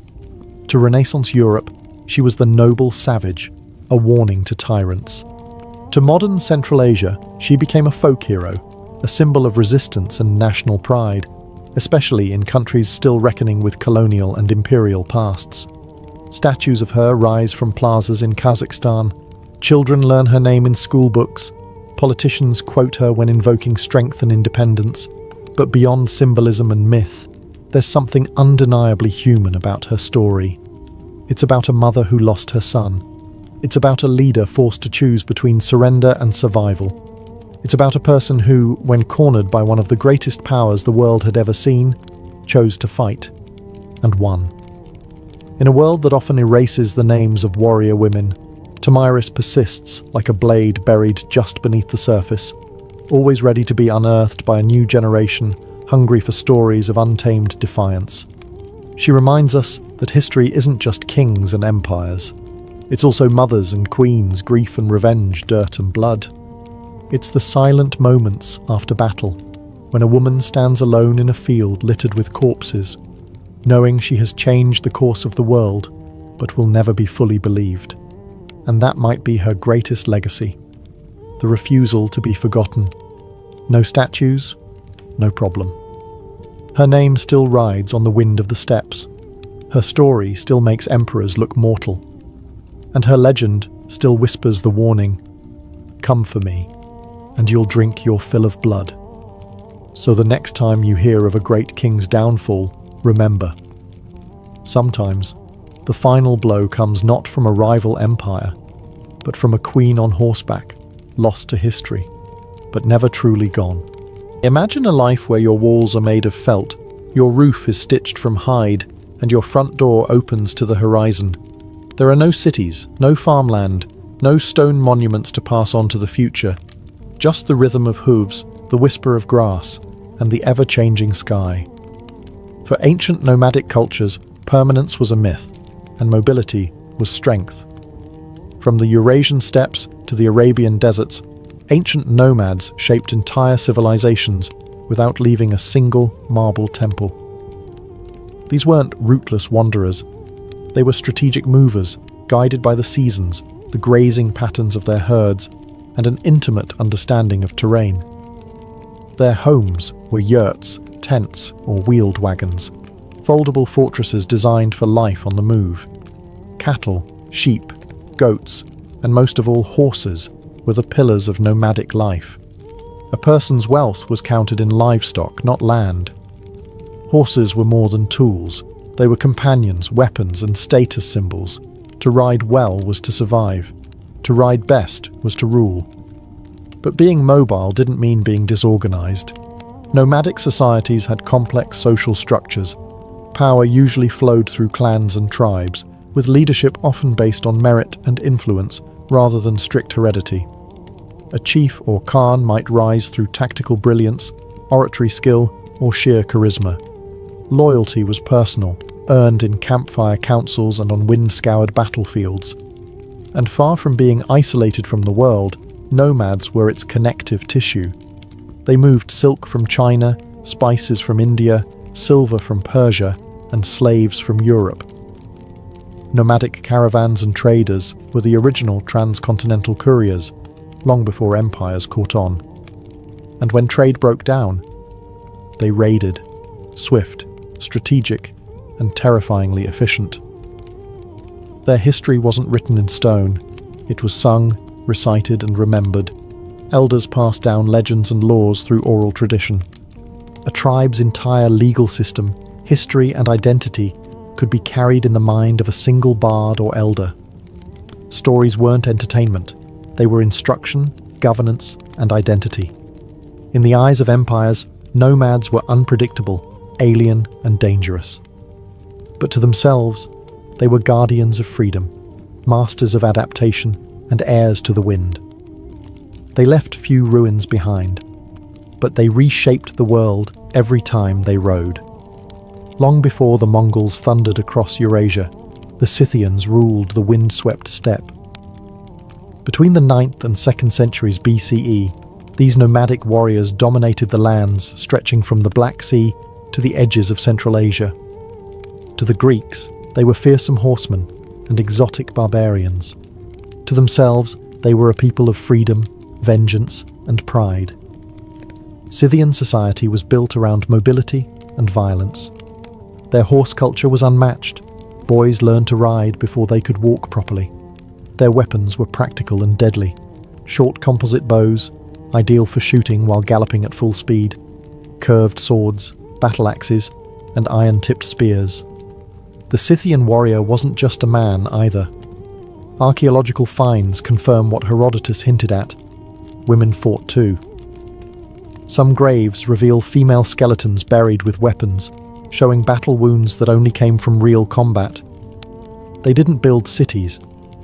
To Renaissance Europe, she was the noble savage, a warning to tyrants. To modern Central Asia, she became a folk hero, a symbol of resistance and national pride, especially in countries still reckoning with colonial and imperial pasts. Statues of her rise from plazas in Kazakhstan. Children learn her name in school books. Politicians quote her when invoking strength and independence. But beyond symbolism and myth, there's something undeniably human about her story. It's about a mother who lost her son. It's about a leader forced to choose between surrender and survival. It's about a person who, when cornered by one of the greatest powers the world had ever seen, chose to fight, and won. In a world that often erases the names of warrior women, Tomyris persists like a blade buried just beneath the surface, always ready to be unearthed by a new generation, hungry for stories of untamed defiance. She reminds us that history isn't just kings and empires. It's also mothers and queens, grief and revenge, dirt and blood. It's the silent moments after battle, when a woman stands alone in a field littered with corpses, knowing she has changed the course of the world, but will never be fully believed. And that might be her greatest legacy, the refusal to be forgotten. No statues, no problem. Her name still rides on the wind of the steppes. Her story still makes emperors look mortal. And her legend still whispers the warning, "Come for me, and you'll drink your fill of blood." So the next time you hear of a great king's downfall, remember, sometimes the final blow comes not from a rival empire, but from a queen on horseback, lost to history, but never truly gone. Imagine a life where your walls are made of felt, your roof is stitched from hide, and your front door opens to the horizon. There are no cities, no farmland, no stone monuments to pass on to the future, just the rhythm of hooves, the whisper of grass, and the ever-changing sky. For ancient nomadic cultures, permanence was a myth, and mobility was strength. From the Eurasian steppes to the Arabian deserts, ancient nomads shaped entire civilizations without leaving a single marble temple. These weren't rootless wanderers. They were strategic movers, guided by the seasons, the grazing patterns of their herds, and an intimate understanding of terrain. Their homes were yurts, tents, or wheeled wagons, foldable fortresses designed for life on the move. Cattle, sheep, goats, and most of all horses were the pillars of nomadic life. A person's wealth was counted in livestock, not land. Horses were more than tools. They were companions, weapons, and status symbols. To ride well was to survive. To ride best was to rule. But being mobile didn't mean being disorganized. Nomadic societies had complex social structures. Power usually flowed through clans and tribes, with leadership often based on merit and influence rather than strict heredity. A chief or khan might rise through tactical brilliance, oratory skill, or sheer charisma. Loyalty was personal, earned in campfire councils and on wind-scoured battlefields. And far from being isolated from the world, nomads were its connective tissue. They moved silk from China, spices from India, silver from Persia, and slaves from Europe. Nomadic caravans and traders were the original transcontinental couriers, long before empires caught on. And when trade broke down, they raided, swift, strategic, and terrifyingly efficient. Their history wasn't written in stone. It was sung, recited, and remembered. Elders passed down legends and laws through oral tradition. A tribe's entire legal system, history, and identity could be carried in the mind of a single bard or elder. Stories weren't entertainment. They were instruction, governance, and identity. In the eyes of empires, nomads were unpredictable, alien, and dangerous. But to themselves, they were guardians of freedom, masters of adaptation, and heirs to the wind. They left few ruins behind, but they reshaped the world every time they rode. Long before the Mongols thundered across Eurasia, the Scythians ruled the wind-swept steppe. Between the 9th and 2nd centuries BCE, these nomadic warriors dominated the lands stretching from the Black Sea to the edges of Central Asia. To the Greeks, they were fearsome horsemen and exotic barbarians. To themselves, they were a people of freedom, vengeance, and pride. Scythian society was built around mobility and violence. Their horse culture was unmatched. Boys learned to ride before they could walk properly. Their weapons were practical and deadly. Short composite bows, ideal for shooting while galloping at full speed, curved swords, battle axes, and iron-tipped spears. The Scythian warrior wasn't just a man either. Archaeological finds confirm what Herodotus hinted at. Women fought too. Some graves reveal female skeletons buried with weapons, showing battle wounds that only came from real combat. They didn't build cities,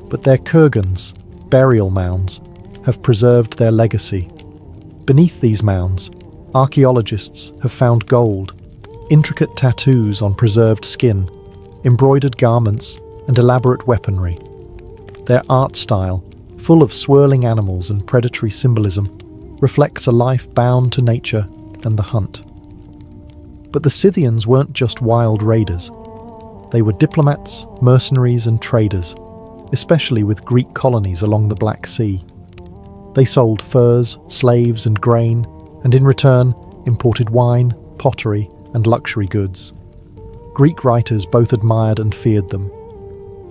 but their kurgans, burial mounds, have preserved their legacy. Beneath these mounds, archaeologists have found gold, intricate tattoos on preserved skin, embroidered garments, and elaborate weaponry. Their art style, full of swirling animals and predatory symbolism, reflects a life bound to nature and the hunt. But the Scythians weren't just wild raiders. They were diplomats, mercenaries, and traders, especially with Greek colonies along the Black Sea. They sold furs, slaves, and grain, and in return imported wine, pottery, and luxury goods. Greek writers both admired and feared them.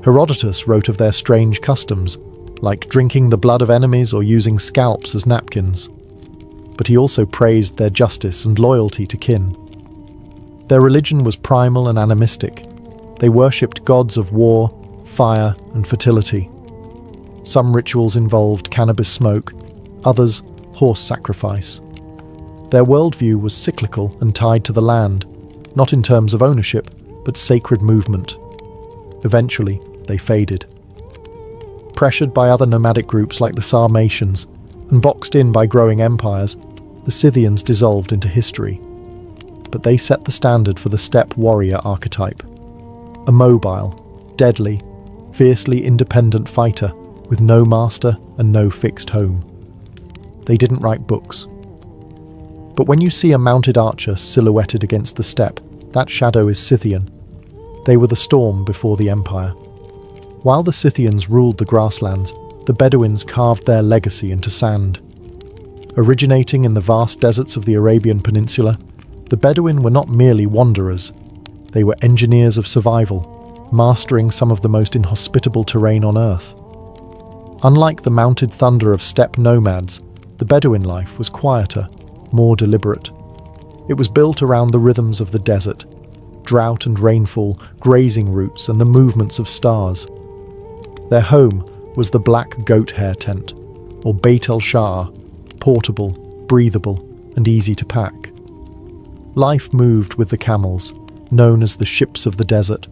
Herodotus wrote of their strange customs, like drinking the blood of enemies or using scalps as napkins. but he also praised their justice and loyalty to kin. Their religion was primal and animistic. They worshipped gods of war, fire, and fertility. Some rituals involved cannabis smoke, others horse sacrifice. Their worldview was cyclical and tied to the land, not in terms of ownership, but sacred movement. Eventually, they faded. Pressured by other nomadic groups like the Sarmatians and boxed in by growing empires, the Scythians dissolved into history. But they set the standard for the steppe warrior archetype. A mobile, deadly, fiercely independent fighter with no master and no fixed home. They didn't write books. But when you see a mounted archer silhouetted against the steppe, that shadow is Scythian. They were the storm before the empire. While the Scythians ruled the grasslands, the Bedouins carved their legacy into sand. Originating in the vast deserts of the Arabian Peninsula, the Bedouin were not merely wanderers. They were engineers of survival, mastering some of the most inhospitable terrain on Earth. Unlike the mounted thunder of steppe nomads, the Bedouin life was quieter, more deliberate. It was built around the rhythms of the desert, drought and rainfall, grazing routes, and the movements of stars. Their home was the black goat hair tent, or Beit el-Sha'ar, portable, breathable, and easy to pack. Life moved with the camels, known as the ships of the desert.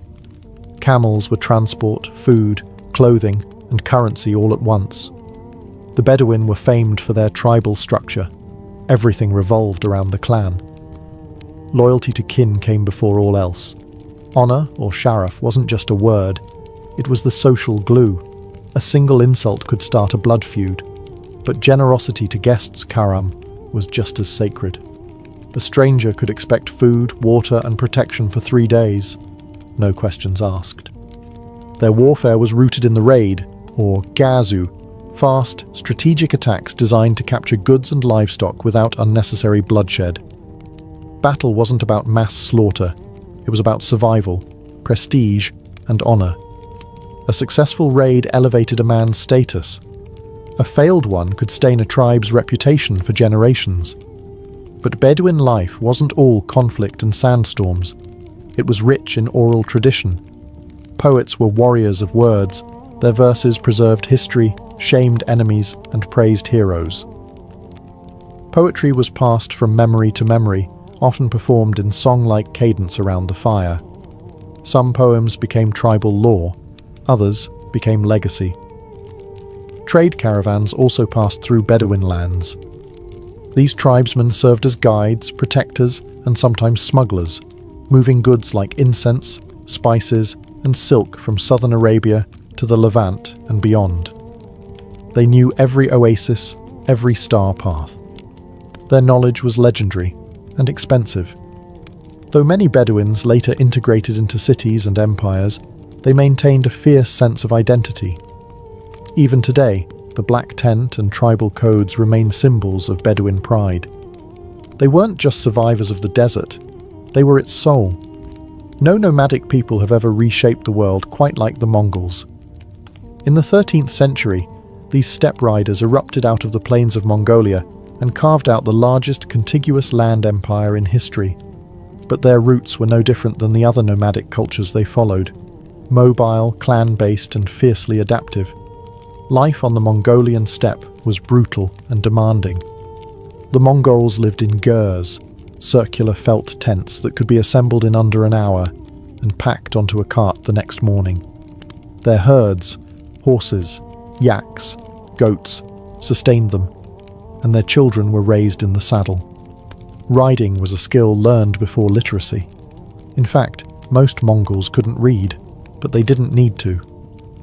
Camels were transport, food, clothing, and currency all at once. The Bedouin were famed for their tribal structure. Everything revolved around the clan. Loyalty to kin came before all else. Honor, or sharaf, wasn't just a word. It was the social glue. A single insult could start a blood feud. But generosity to guests, karam, was just as sacred. A stranger could expect food, water, and protection for 3 days. No questions asked. Their warfare was rooted in the raid, or gazu, fast, strategic attacks designed to capture goods and livestock without unnecessary bloodshed. Battle wasn't about mass slaughter. It was about survival, prestige, and honor. A successful raid elevated a man's status. A failed one could stain a tribe's reputation for generations. But Bedouin life wasn't all conflict and sandstorms. It was rich in oral tradition. Poets were warriors of words. Their verses preserved history, shamed enemies, and praised heroes. Poetry was passed from memory to memory, often performed in song-like cadence around the fire. Some poems became tribal lore, others became legacy. Trade caravans also passed through Bedouin lands. These tribesmen served as guides, protectors, and sometimes smugglers, moving goods like incense, spices, and silk from southern Arabia to the Levant and beyond. They knew every oasis, every star path. Their knowledge was legendary and expensive. Though many Bedouins later integrated into cities and empires, they maintained a fierce sense of identity. Even today, the black tent and tribal codes remain symbols of Bedouin pride. They weren't just survivors of the desert, they were its soul. No nomadic people have ever reshaped the world quite like the Mongols. In the 13th century, these steppe riders erupted out of the plains of Mongolia and carved out the largest contiguous land empire in history. But their roots were no different than the other nomadic cultures they followed. Mobile, clan-based, and fiercely adaptive. Life on the Mongolian steppe was brutal and demanding. The Mongols lived in gurs, circular felt tents that could be assembled in under an hour and packed onto a cart the next morning. Their herds, horses, yaks, goats, sustained them, and their children were raised in the saddle. Riding was a skill learned before literacy. In fact, most Mongols couldn't read, but they didn't need to.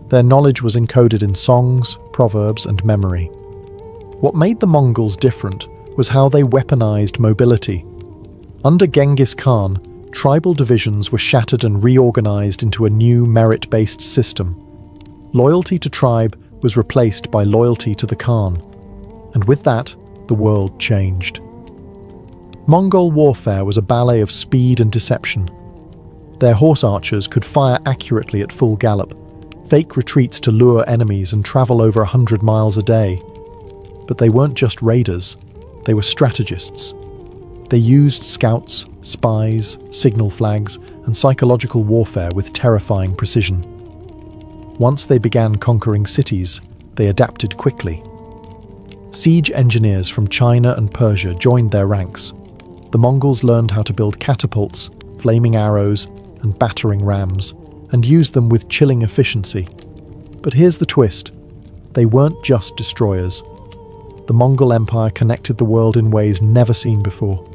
Their knowledge was encoded in songs, proverbs, and memory. What made the Mongols different was how they weaponized mobility. Under Genghis Khan, tribal divisions were shattered and reorganized into a new merit-based system. Loyalty to tribe was replaced by loyalty to the Khan. And with that, the world changed. Mongol warfare was a ballet of speed and deception. Their horse archers could fire accurately at full gallop, fake retreats to lure enemies, and travel over 100 miles a day. But they weren't just raiders. They were strategists. They used scouts, spies, signal flags, and psychological warfare with terrifying precision. Once they began conquering cities, they adapted quickly. Siege engineers from China and Persia joined their ranks. The Mongols learned how to build catapults, flaming arrows, and battering rams, and used them with chilling efficiency. But here's the twist. They weren't just destroyers. The Mongol Empire connected the world in ways never seen before.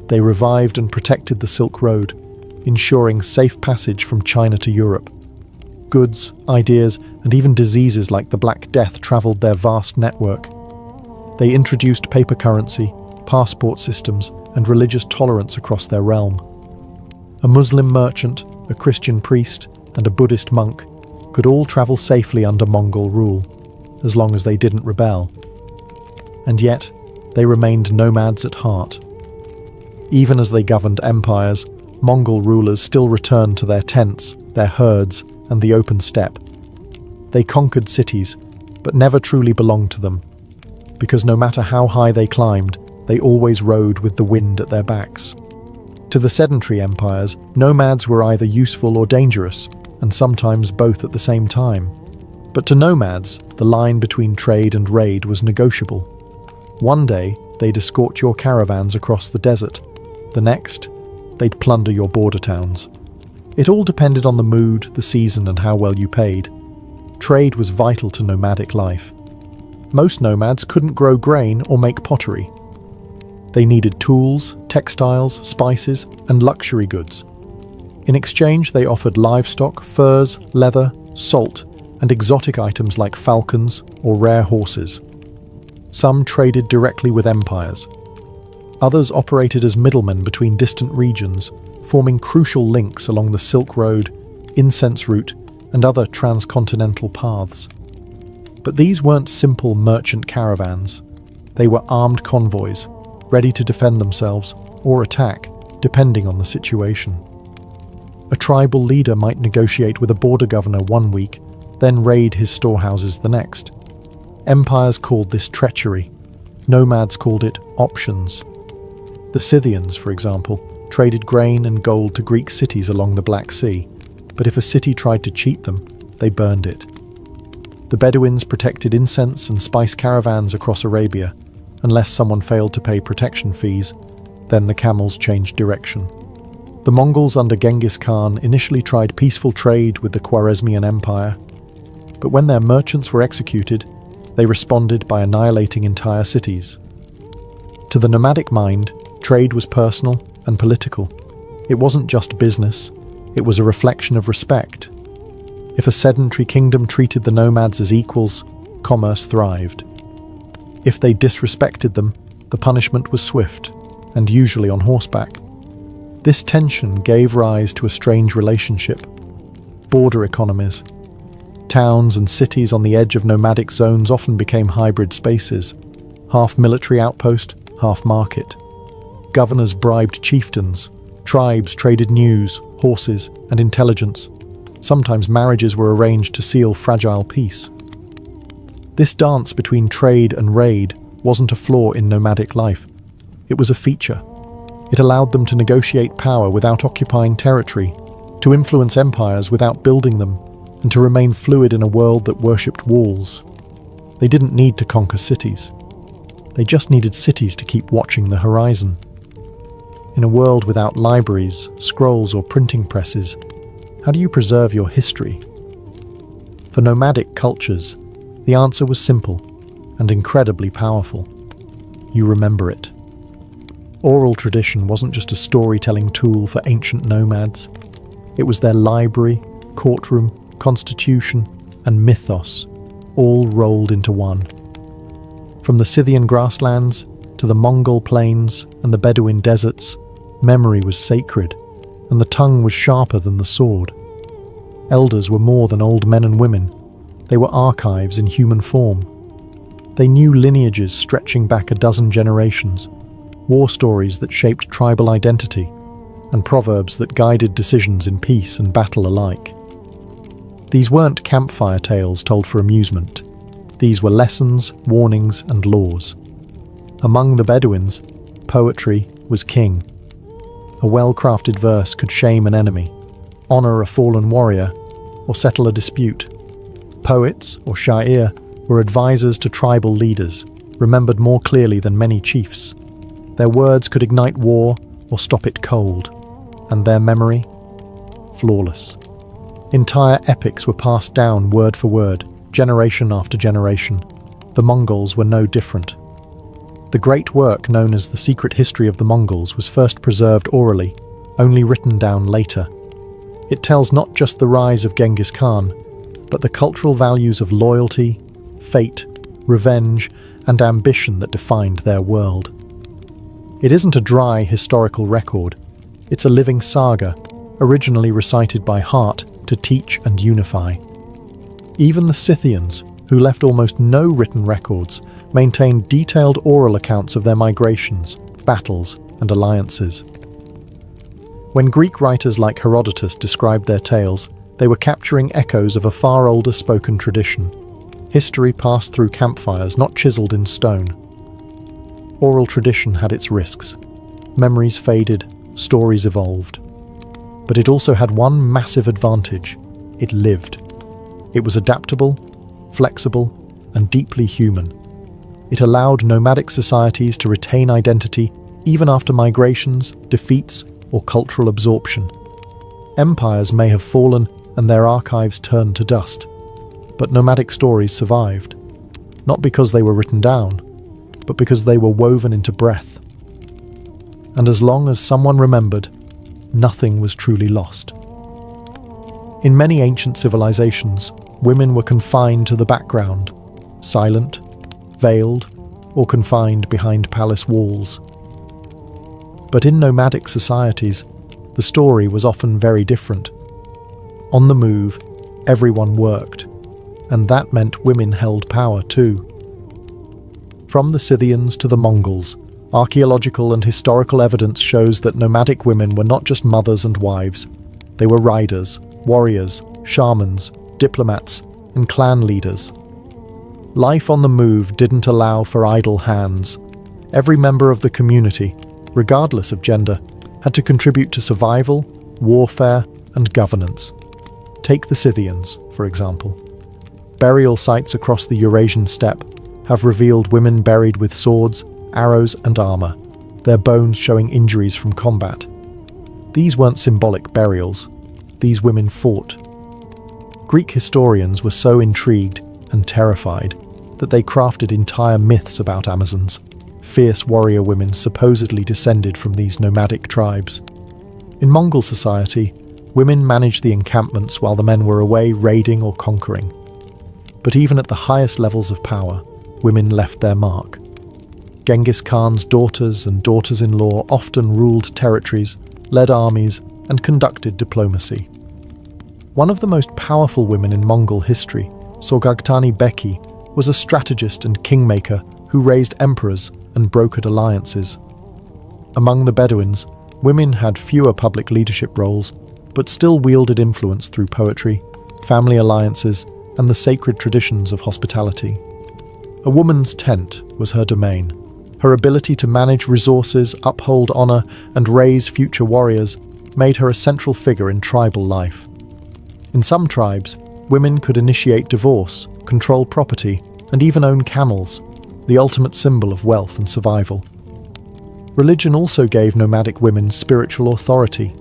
They revived and protected the Silk Road, ensuring safe passage from China to Europe. Goods, ideas, and even diseases like the Black Death traveled their vast network. They introduced paper currency, passport systems, and religious tolerance across their realm. A Muslim merchant, a Christian priest, and a Buddhist monk could all travel safely under Mongol rule, as long as they didn't rebel. And yet, they remained nomads at heart. Even as they governed empires, Mongol rulers still returned to their tents, their herds, and the open steppe. They conquered cities, but never truly belonged to them, because no matter how high they climbed, they always rode with the wind at their backs. To the sedentary empires, nomads were either useful or dangerous, and sometimes both at the same time. But to nomads, the line between trade and raid was negotiable. One day, they'd escort your caravans across the desert. The next, they'd plunder your border towns. It all depended on the mood, the season, and how well you paid. Trade was vital to nomadic life. Most nomads couldn't grow grain or make pottery. They needed tools, textiles, spices, and luxury goods. In exchange, they offered livestock, furs, leather, salt, and exotic items like falcons or rare horses. Some traded directly with empires. Others operated as middlemen between distant regions, forming crucial links along the Silk Road, incense route, and other transcontinental paths. But these weren't simple merchant caravans. They were armed convoys, ready to defend themselves or attack, depending on the situation. A tribal leader might negotiate with a border governor one week, then raid his storehouses the next. Empires called this treachery. Nomads called it options. The Scythians, for example, traded grain and gold to Greek cities along the Black Sea, but if a city tried to cheat them, they burned it. The Bedouins protected incense and spice caravans across Arabia. Unless someone failed to pay protection fees, then the camels changed direction. The Mongols under Genghis Khan initially tried peaceful trade with the Khwarezmian Empire, but when their merchants were executed, they responded by annihilating entire cities. To the nomadic mind, trade was personal and political. It wasn't just business, it was a reflection of respect. If a sedentary kingdom treated the nomads as equals, commerce thrived. If they disrespected them, the punishment was swift, and usually on horseback. This tension gave rise to a strange relationship. Border economies. Towns and cities on the edge of nomadic zones often became hybrid spaces, half military outpost, half market. Governors bribed chieftains, tribes traded news, horses, and intelligence. Sometimes marriages were arranged to seal fragile peace. This dance between trade and raid wasn't a flaw in nomadic life. It was a feature. It allowed them to negotiate power without occupying territory, to influence empires without building them, and to remain fluid in a world that worshipped walls. They didn't need to conquer cities. They just needed cities to keep watching the horizon. In a world without libraries, scrolls, or printing presses, how do you preserve your history? For nomadic cultures, the answer was simple and incredibly powerful. You remember it. Oral tradition wasn't just a storytelling tool for ancient nomads. It was their library, courtroom, constitution, and mythos, all rolled into one. From the Scythian grasslands to the Mongol plains and the Bedouin deserts, memory was sacred, and the tongue was sharper than the sword. Elders were more than old men and women. They were archives in human form. They knew lineages stretching back a dozen generations, war stories that shaped tribal identity, and proverbs that guided decisions in peace and battle alike. These weren't campfire tales told for amusement. These were lessons, warnings, and laws. Among the Bedouins, poetry was king. A well-crafted verse could shame an enemy, honor a fallen warrior, or settle a dispute. Poets, or sha'ir, were advisors to tribal leaders, remembered more clearly than many chiefs. Their words could ignite war or stop it cold, and their memory, flawless. Entire epics were passed down word for word, generation after generation. The Mongols were no different. The great work known as The Secret History of the Mongols was first preserved orally, only written down later. It tells not just the rise of Genghis Khan, but the cultural values of loyalty, fate, revenge, and ambition that defined their world. It isn't a dry historical record. It's a living saga, originally recited by heart to teach and unify. Even the Scythians, who left almost no written records, maintained detailed oral accounts of their migrations, battles, and alliances. When Greek writers like Herodotus described their tales, they were capturing echoes of a far older spoken tradition. History passed through campfires, not chiseled in stone. Oral tradition had its risks. Memories faded, stories evolved. But it also had one massive advantage. It lived. It was adaptable, flexible, and deeply human. It allowed nomadic societies to retain identity even after migrations, defeats, or cultural absorption. Empires may have fallen and their archives turned to dust, but nomadic stories survived, not because they were written down, but because they were woven into breath. And as long as someone remembered, nothing was truly lost. In many ancient civilizations, women were confined to the background, silent, veiled, or confined behind palace walls. But in nomadic societies, the story was often very different. On the move, everyone worked, and that meant women held power too. From the Scythians to the Mongols, archaeological and historical evidence shows that nomadic women were not just mothers and wives. They were riders, warriors, shamans, diplomats, and clan leaders. Life on the move didn't allow for idle hands. Every member of the community, regardless of gender, had to contribute to survival, warfare, and governance. Take the Scythians, for example. Burial sites across the Eurasian steppe have revealed women buried with swords, arrows, and armor, their bones showing injuries from combat. These weren't symbolic burials. These women fought. Greek historians were so intrigued and terrified that they crafted entire myths about Amazons, fierce warrior women supposedly descended from these nomadic tribes. In Mongol society, women managed the encampments while the men were away raiding or conquering. But even at the highest levels of power, women left their mark. Genghis Khan's daughters and daughters-in-law often ruled territories, led armies, and conducted diplomacy. One of the most powerful women in Mongol history, Sorghaghtani Beki, was a strategist and kingmaker who raised emperors and brokered alliances. Among the Bedouins, women had fewer public leadership roles, but still wielded influence through poetry, family alliances, and the sacred traditions of hospitality. A woman's tent was her domain. Her ability to manage resources, uphold honor, and raise future warriors made her a central figure in tribal life. In some tribes, women could initiate divorce, control property, and even own camels, the ultimate symbol of wealth and survival. Religion also gave nomadic women spiritual authority.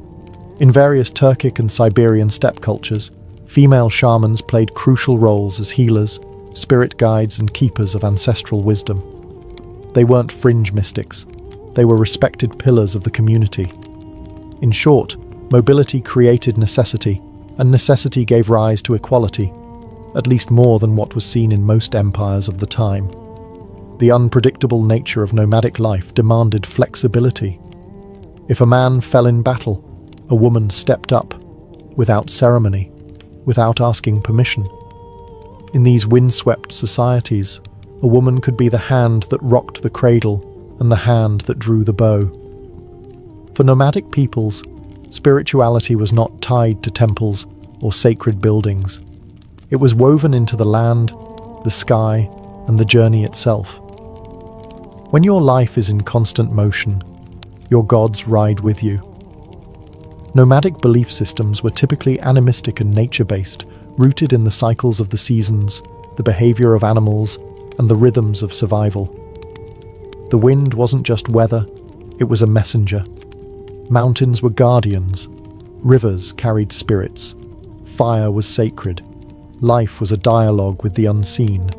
In various Turkic and Siberian steppe cultures, female shamans played crucial roles as healers, spirit guides, and keepers of ancestral wisdom. They weren't fringe mystics. They were respected pillars of the community. In short, mobility created necessity, and necessity gave rise to equality, at least more than what was seen in most empires of the time. The unpredictable nature of nomadic life demanded flexibility. If a man fell in battle, a woman stepped up, without ceremony, without asking permission. In these windswept societies, a woman could be the hand that rocked the cradle and the hand that drew the bow. For nomadic peoples, spirituality was not tied to temples or sacred buildings. It was woven into the land, the sky, and the journey itself. When your life is in constant motion, your gods ride with you. Nomadic belief systems were typically animistic and nature-based, rooted in the cycles of the seasons, the behavior of animals, and the rhythms of survival. The wind wasn't just weather, it was a messenger. Mountains were guardians, rivers carried spirits, fire was sacred, life was a dialogue with the unseen.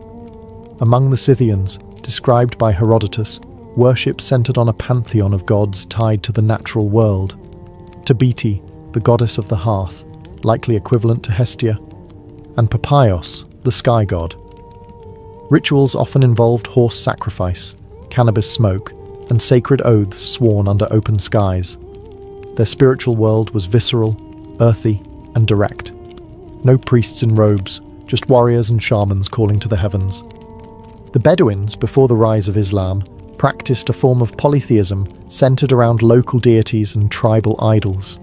Among the Scythians, described by Herodotus, worship centered on a pantheon of gods tied to the natural world. Tabete, the goddess of the hearth, likely equivalent to Hestia, and Papaios, the sky god. Rituals often involved horse sacrifice, cannabis smoke, and sacred oaths sworn under open skies. Their spiritual world was visceral, earthy, and direct. No priests in robes, just warriors and shamans calling to the heavens. The Bedouins, before the rise of Islam, practiced a form of polytheism centered around local deities and tribal idols.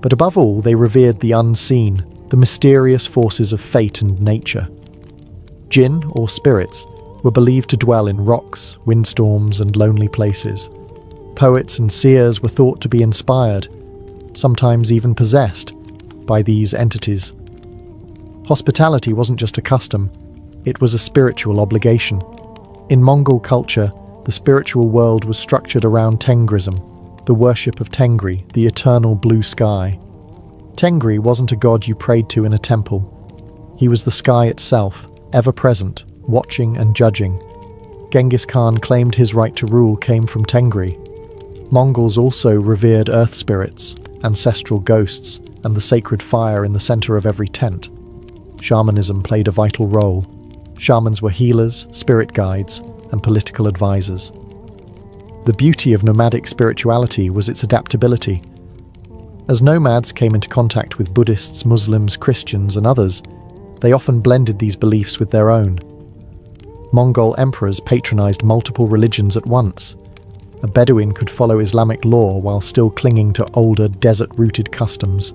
But above all, they revered the unseen, the mysterious forces of fate and nature. Jinn, or spirits, were believed to dwell in rocks, windstorms, and lonely places. Poets and seers were thought to be inspired, sometimes even possessed, by these entities. Hospitality wasn't just a custom, it was a spiritual obligation. In Mongol culture, the spiritual world was structured around Tengrism, the worship of Tengri, the eternal blue sky. Tengri wasn't a god you prayed to in a temple. He was the sky itself, ever present, watching and judging. Genghis Khan claimed his right to rule came from Tengri. Mongols also revered earth spirits, ancestral ghosts, and the sacred fire in the center of every tent. Shamanism played a vital role. Shamans were healers, spirit guides, and political advisors. The beauty of nomadic spirituality was its adaptability. As nomads came into contact with Buddhists, Muslims, Christians, and others, they often blended these beliefs with their own. Mongol emperors patronized multiple religions at once. A Bedouin could follow Islamic law while still clinging to older, desert-rooted customs.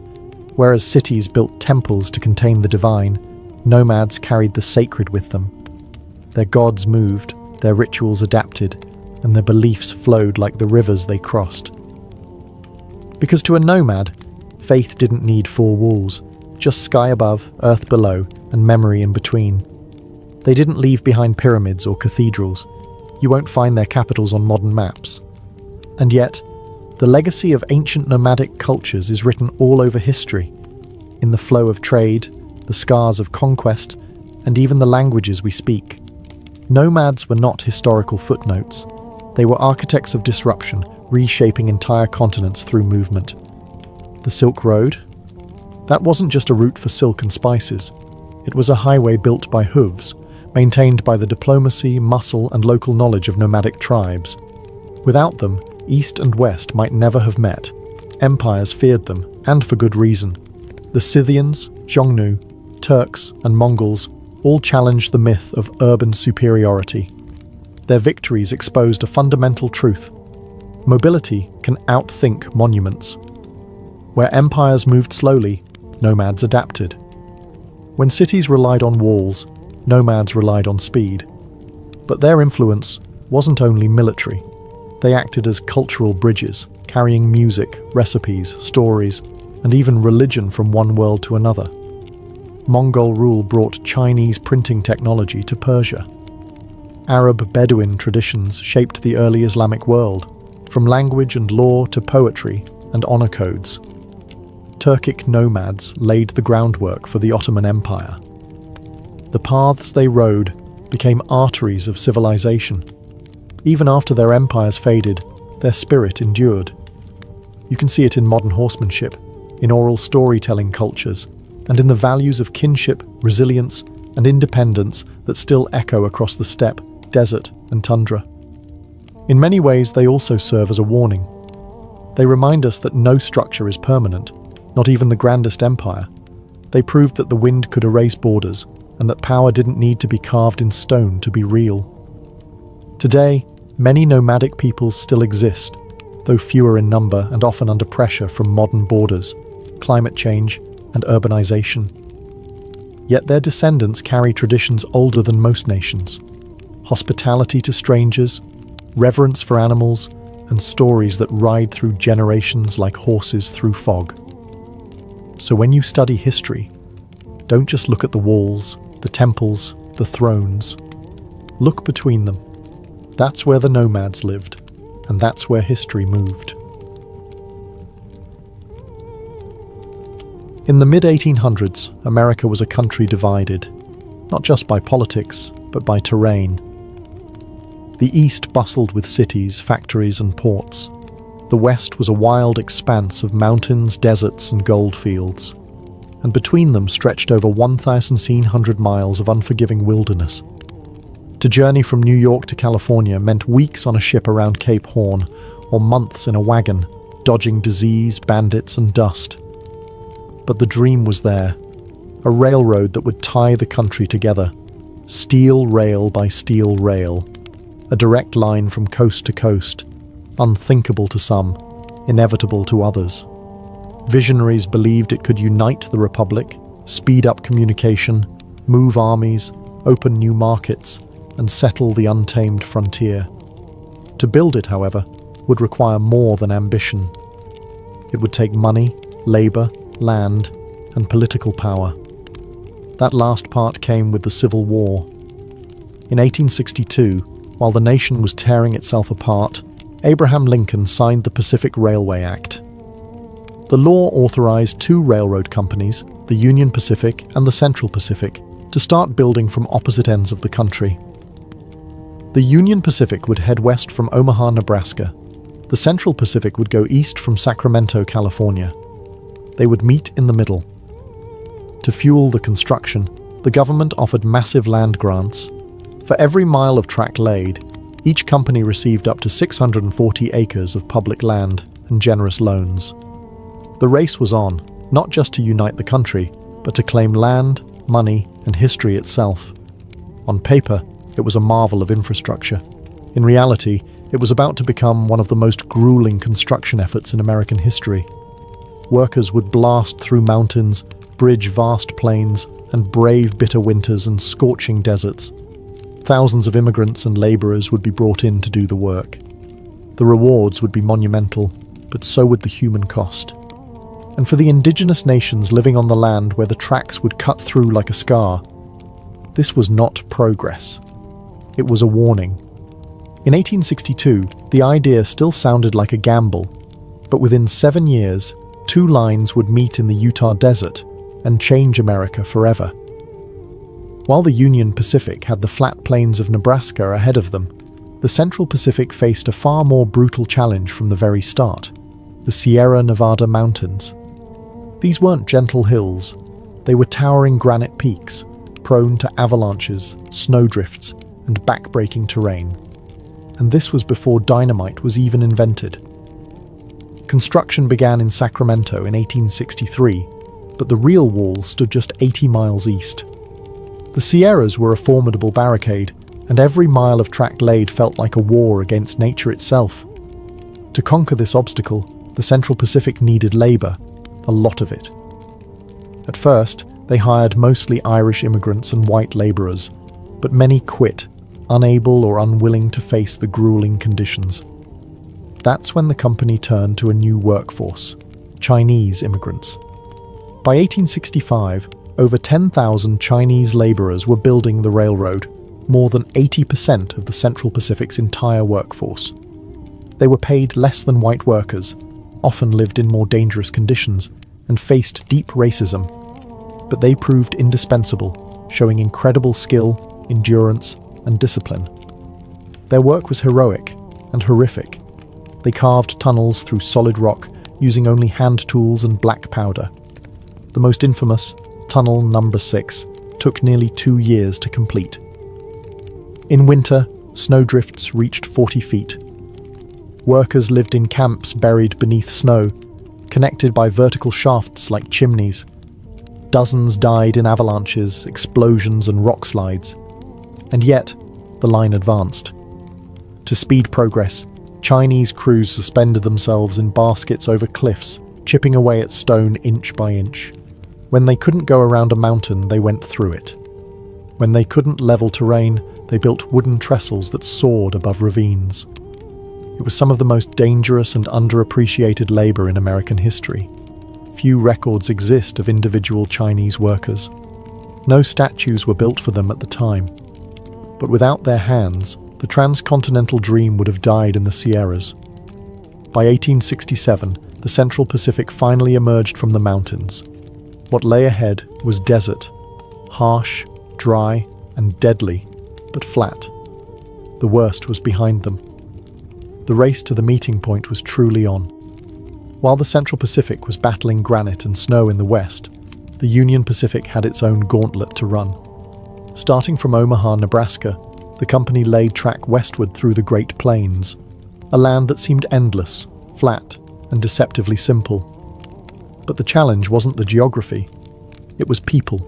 Whereas cities built temples to contain the divine, nomads carried the sacred with them. Their gods moved, their rituals adapted, and their beliefs flowed like the rivers they crossed. Because to a nomad, faith didn't need four walls, just sky above, earth below, and memory in between. They didn't leave behind pyramids or cathedrals. You won't find their capitals on modern maps. And yet, the legacy of ancient nomadic cultures is written all over history, in the flow of trade, the scars of conquest, and even the languages we speak. Nomads were not historical footnotes. They were architects of disruption, reshaping entire continents through movement. The Silk Road? That wasn't just a route for silk and spices. It was a highway built by hooves, maintained by the diplomacy, muscle, and local knowledge of nomadic tribes. Without them, East and West might never have met. Empires feared them, and for good reason. The Scythians, Xiongnu, Turks, and Mongols all challenged the myth of urban superiority. Their victories exposed a fundamental truth. Mobility can outthink monuments. Where empires moved slowly, nomads adapted. When cities relied on walls, nomads relied on speed. But their influence wasn't only military. They acted as cultural bridges, carrying music, recipes, stories, and even religion from one world to another. Mongol rule brought Chinese printing technology to Persia. Arab Bedouin traditions shaped the early Islamic world, from language and law to poetry and honor codes. Turkic nomads laid the groundwork for the Ottoman Empire. The paths they rode became arteries of civilization. Even after their empires faded, their spirit endured. You can see it in modern horsemanship, in oral storytelling cultures, and in the values of kinship, resilience, and independence that still echo across the steppe, desert, and tundra. In many ways, they also serve as a warning. They remind us that no structure is permanent, not even the grandest empire. They proved that the wind could erase borders, and that power didn't need to be carved in stone to be real. Today, many nomadic peoples still exist, though fewer in number and often under pressure from modern borders, climate change, and urbanization. Yet their descendants carry traditions older than most nations. Hospitality to strangers, reverence for animals, and stories that ride through generations like horses through fog. So when you study history, don't just look at the walls, the temples, the thrones. Look between them. That's where the nomads lived, and that's where history moved. In the mid-1800s, America was a country divided, not just by politics, but by terrain. The East bustled with cities, factories, and ports. The West was a wild expanse of mountains, deserts, and goldfields. And between them stretched over 1,700 miles of unforgiving wilderness. To journey from New York to California meant weeks on a ship around Cape Horn, or months in a wagon, dodging disease, bandits, and dust. But the dream was there, a railroad that would tie the country together, steel rail by steel rail, a direct line from coast to coast, unthinkable to some, inevitable to others. Visionaries believed it could unite the Republic, speed up communication, move armies, open new markets, and settle the untamed frontier. To build it, however, would require more than ambition. It would take money, labor, land, and political power. That last part came with the Civil War. In 1862, while the nation was tearing itself apart, Abraham Lincoln signed the Pacific Railway Act. The law authorized two railroad companies, the Union Pacific and the Central Pacific, to start building from opposite ends of the country. The Union Pacific would head west from Omaha, Nebraska. The Central Pacific would go east from Sacramento, California. They would meet in the middle. To fuel the construction, the government offered massive land grants. For every mile of track laid, each company received up to 640 acres of public land and generous loans. The race was on, not just to unite the country, but to claim land, money, and history itself. On paper, it was a marvel of infrastructure. In reality, it was about to become one of the most grueling construction efforts in American history. Workers would blast through mountains, bridge vast plains, and brave bitter winters and scorching deserts. Thousands of immigrants and laborers would be brought in to do the work. The rewards would be monumental, but so would the human cost. And for the indigenous nations living on the land where the tracks would cut through like a scar, this was not progress. It was a warning. In 1862, the idea still sounded like a gamble, but within 7 years, two lines would meet in the Utah desert and change America forever. While the Union Pacific had the flat plains of Nebraska ahead of them, the Central Pacific faced a far more brutal challenge from the very start: the Sierra Nevada mountains. These weren't gentle hills. They were towering granite peaks, prone to avalanches, snowdrifts, and back-breaking terrain. And this was before dynamite was even invented. Construction began in Sacramento in 1863, but the real wall stood just 80 miles east. The Sierras were a formidable barricade, and every mile of track laid felt like a war against nature itself. To conquer this obstacle, the Central Pacific needed labor, a lot of it. At first, they hired mostly Irish immigrants and white laborers, but many quit, unable or unwilling to face the grueling conditions. That's when the company turned to a new workforce: Chinese immigrants. By 1865, over 10,000 Chinese laborers were building the railroad, more than 80% of the Central Pacific's entire workforce. They were paid less than white workers, often lived in more dangerous conditions, and faced deep racism. But they proved indispensable, showing incredible skill, endurance, and discipline. Their work was heroic and horrific. They carved tunnels through solid rock using only hand tools and black powder. The most infamous, Tunnel Number 6, took nearly 2 years to complete. In winter, snowdrifts reached 40 feet. Workers lived in camps buried beneath snow, connected by vertical shafts like chimneys. Dozens died in avalanches, explosions, and rock slides. And yet, the line advanced. To speed progress, Chinese crews suspended themselves in baskets over cliffs, chipping away at stone inch by inch. When they couldn't go around a mountain, they went through it. When they couldn't level terrain, they built wooden trestles that soared above ravines. It was some of the most dangerous and underappreciated labor in American history. Few records exist of individual Chinese workers. No statues were built for them at the time. But without their hands, the transcontinental dream would have died in the Sierras. By 1867, the Central Pacific finally emerged from the mountains. What lay ahead was desert, harsh, dry, and deadly, but flat. The worst was behind them. The race to the meeting point was truly on. While the Central Pacific was battling granite and snow in the west, the Union Pacific had its own gauntlet to run. Starting from Omaha, Nebraska, the company laid track westward through the Great Plains, a land that seemed endless, flat, and deceptively simple. But the challenge wasn't the geography. It was people,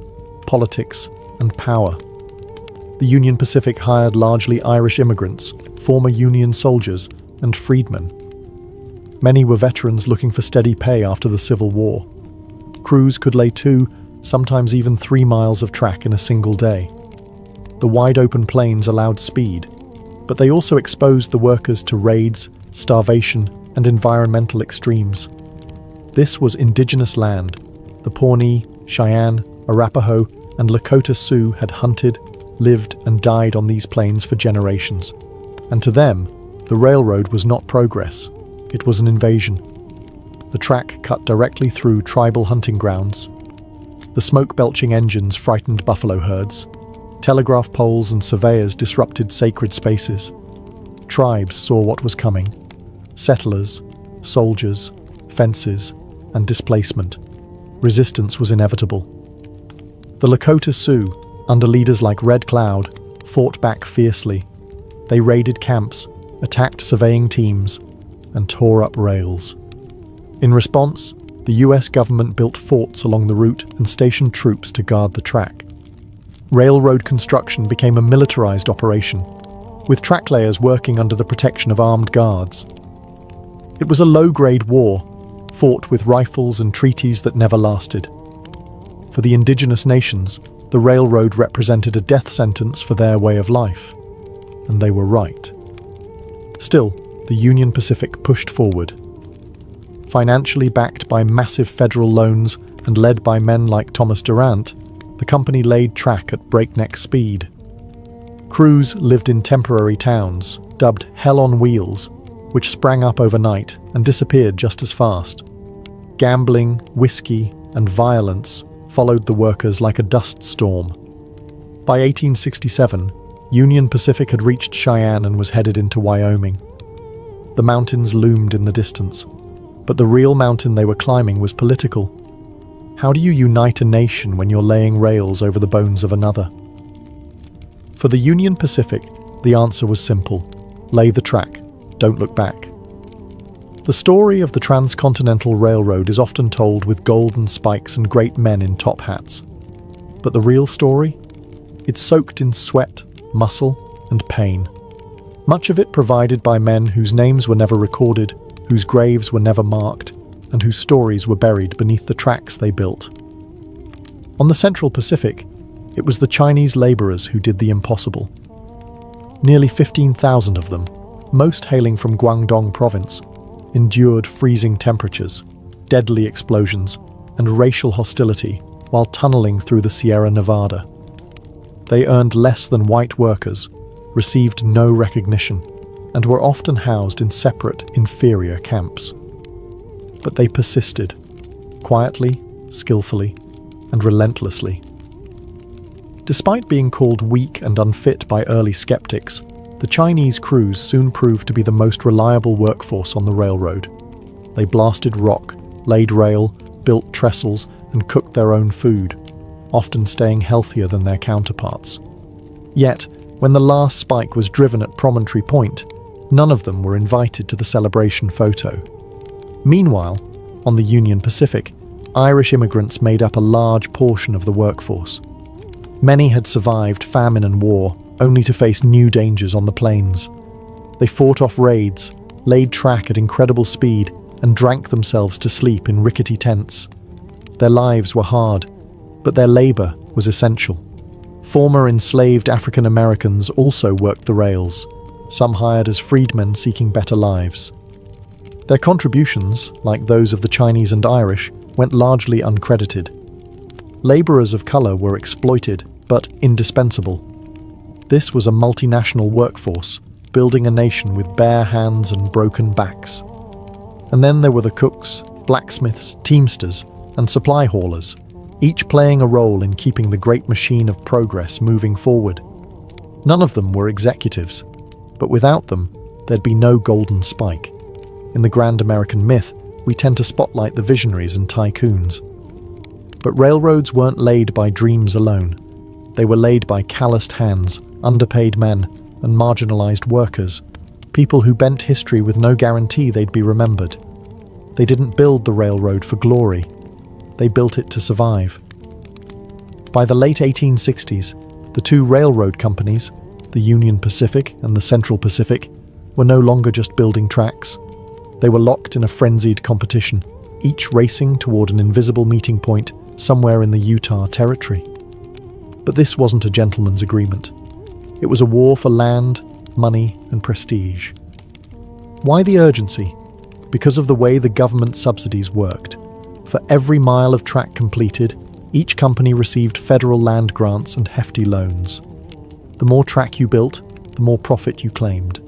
politics, and power. The Union Pacific hired largely Irish immigrants, former Union soldiers, and freedmen. Many were veterans looking for steady pay after the Civil War. Crews could lay 2, sometimes even 3 miles of track in a single day. The wide-open plains allowed speed, but they also exposed the workers to raids, starvation, and environmental extremes. This was indigenous land. The Pawnee, Cheyenne, Arapaho, and Lakota Sioux had hunted, lived, and died on these plains for generations. And to them, the railroad was not progress. It was an invasion. The track cut directly through tribal hunting grounds. The smoke-belching engines frightened buffalo herds. Telegraph poles and surveyors disrupted sacred spaces. Tribes saw what was coming. Settlers, soldiers, fences, and displacement. Resistance was inevitable. The Lakota Sioux, under leaders like Red Cloud, fought back fiercely. They raided camps, attacked surveying teams, and tore up rails. In response, the US government built forts along the route and stationed troops to guard the track. Railroad construction became a militarized operation, with track layers working under the protection of armed guards. It was a low-grade war, fought with rifles and treaties that never lasted. For the indigenous nations, the railroad represented a death sentence for their way of life. And they were right. Still, the Union Pacific pushed forward. Financially backed by massive federal loans and led by men like Thomas Durant, the company laid track at breakneck speed. Crews lived in temporary towns, dubbed Hell on Wheels, which sprang up overnight and disappeared just as fast. Gambling, whiskey, and violence followed the workers like a dust storm. By 1867, Union Pacific had reached Cheyenne and was headed into Wyoming. The mountains loomed in the distance, but the real mountain they were climbing was political. How do you unite a nation when you're laying rails over the bones of another? For the Union Pacific, the answer was simple. Lay the track, don't look back. The story of the Transcontinental Railroad is often told with golden spikes and great men in top hats. But the real story? It's soaked in sweat, muscle, and pain. Much of it provided by men whose names were never recorded, whose graves were never marked, and whose stories were buried beneath the tracks they built. On the Central Pacific, it was the Chinese laborers who did the impossible. Nearly 15,000 of them, most hailing from Guangdong province, endured freezing temperatures, deadly explosions, and racial hostility while tunneling through the Sierra Nevada. They earned less than white workers, received no recognition, and were often housed in separate, inferior camps. But they persisted, quietly, skillfully, and relentlessly. Despite being called weak and unfit by early skeptics, the Chinese crews soon proved to be the most reliable workforce on the railroad. They blasted rock, laid rail, built trestles, and cooked their own food, often staying healthier than their counterparts. Yet, when the last spike was driven at Promontory Point, none of them were invited to the celebration photo. Meanwhile, on the Union Pacific, Irish immigrants made up a large portion of the workforce. Many had survived famine and war, only to face new dangers on the plains. They fought off raids, laid track at incredible speed, and drank themselves to sleep in rickety tents. Their lives were hard, but their labor was essential. Former enslaved African Americans also worked the rails. some hired as freedmen seeking better lives. Their contributions, like those of the Chinese and Irish, went largely uncredited. Labourers of colour were exploited, but indispensable. This was a multinational workforce, building a nation with bare hands and broken backs. And then there were the cooks, blacksmiths, teamsters, and supply haulers, each playing a role in keeping the great machine of progress moving forward. None of them were executives, but without them, there'd be no golden spike. In the grand American myth, we tend to spotlight the visionaries and tycoons. But railroads weren't laid by dreams alone. They were laid by calloused hands, underpaid men, and marginalized workers, people who bent history with no guarantee they'd be remembered. They didn't build the railroad for glory. They built it to survive. By the late 1860s, the two railroad companies, the Union Pacific and the Central Pacific, were no longer just building tracks. They were locked in a frenzied competition, each racing toward an invisible meeting point somewhere in the Utah Territory. But this wasn't a gentleman's agreement. It was a war for land, money, and prestige. Why the urgency? Because of the way the government subsidies worked. For every mile of track completed, each company received federal land grants and hefty loans. The more track you built, the more profit you claimed.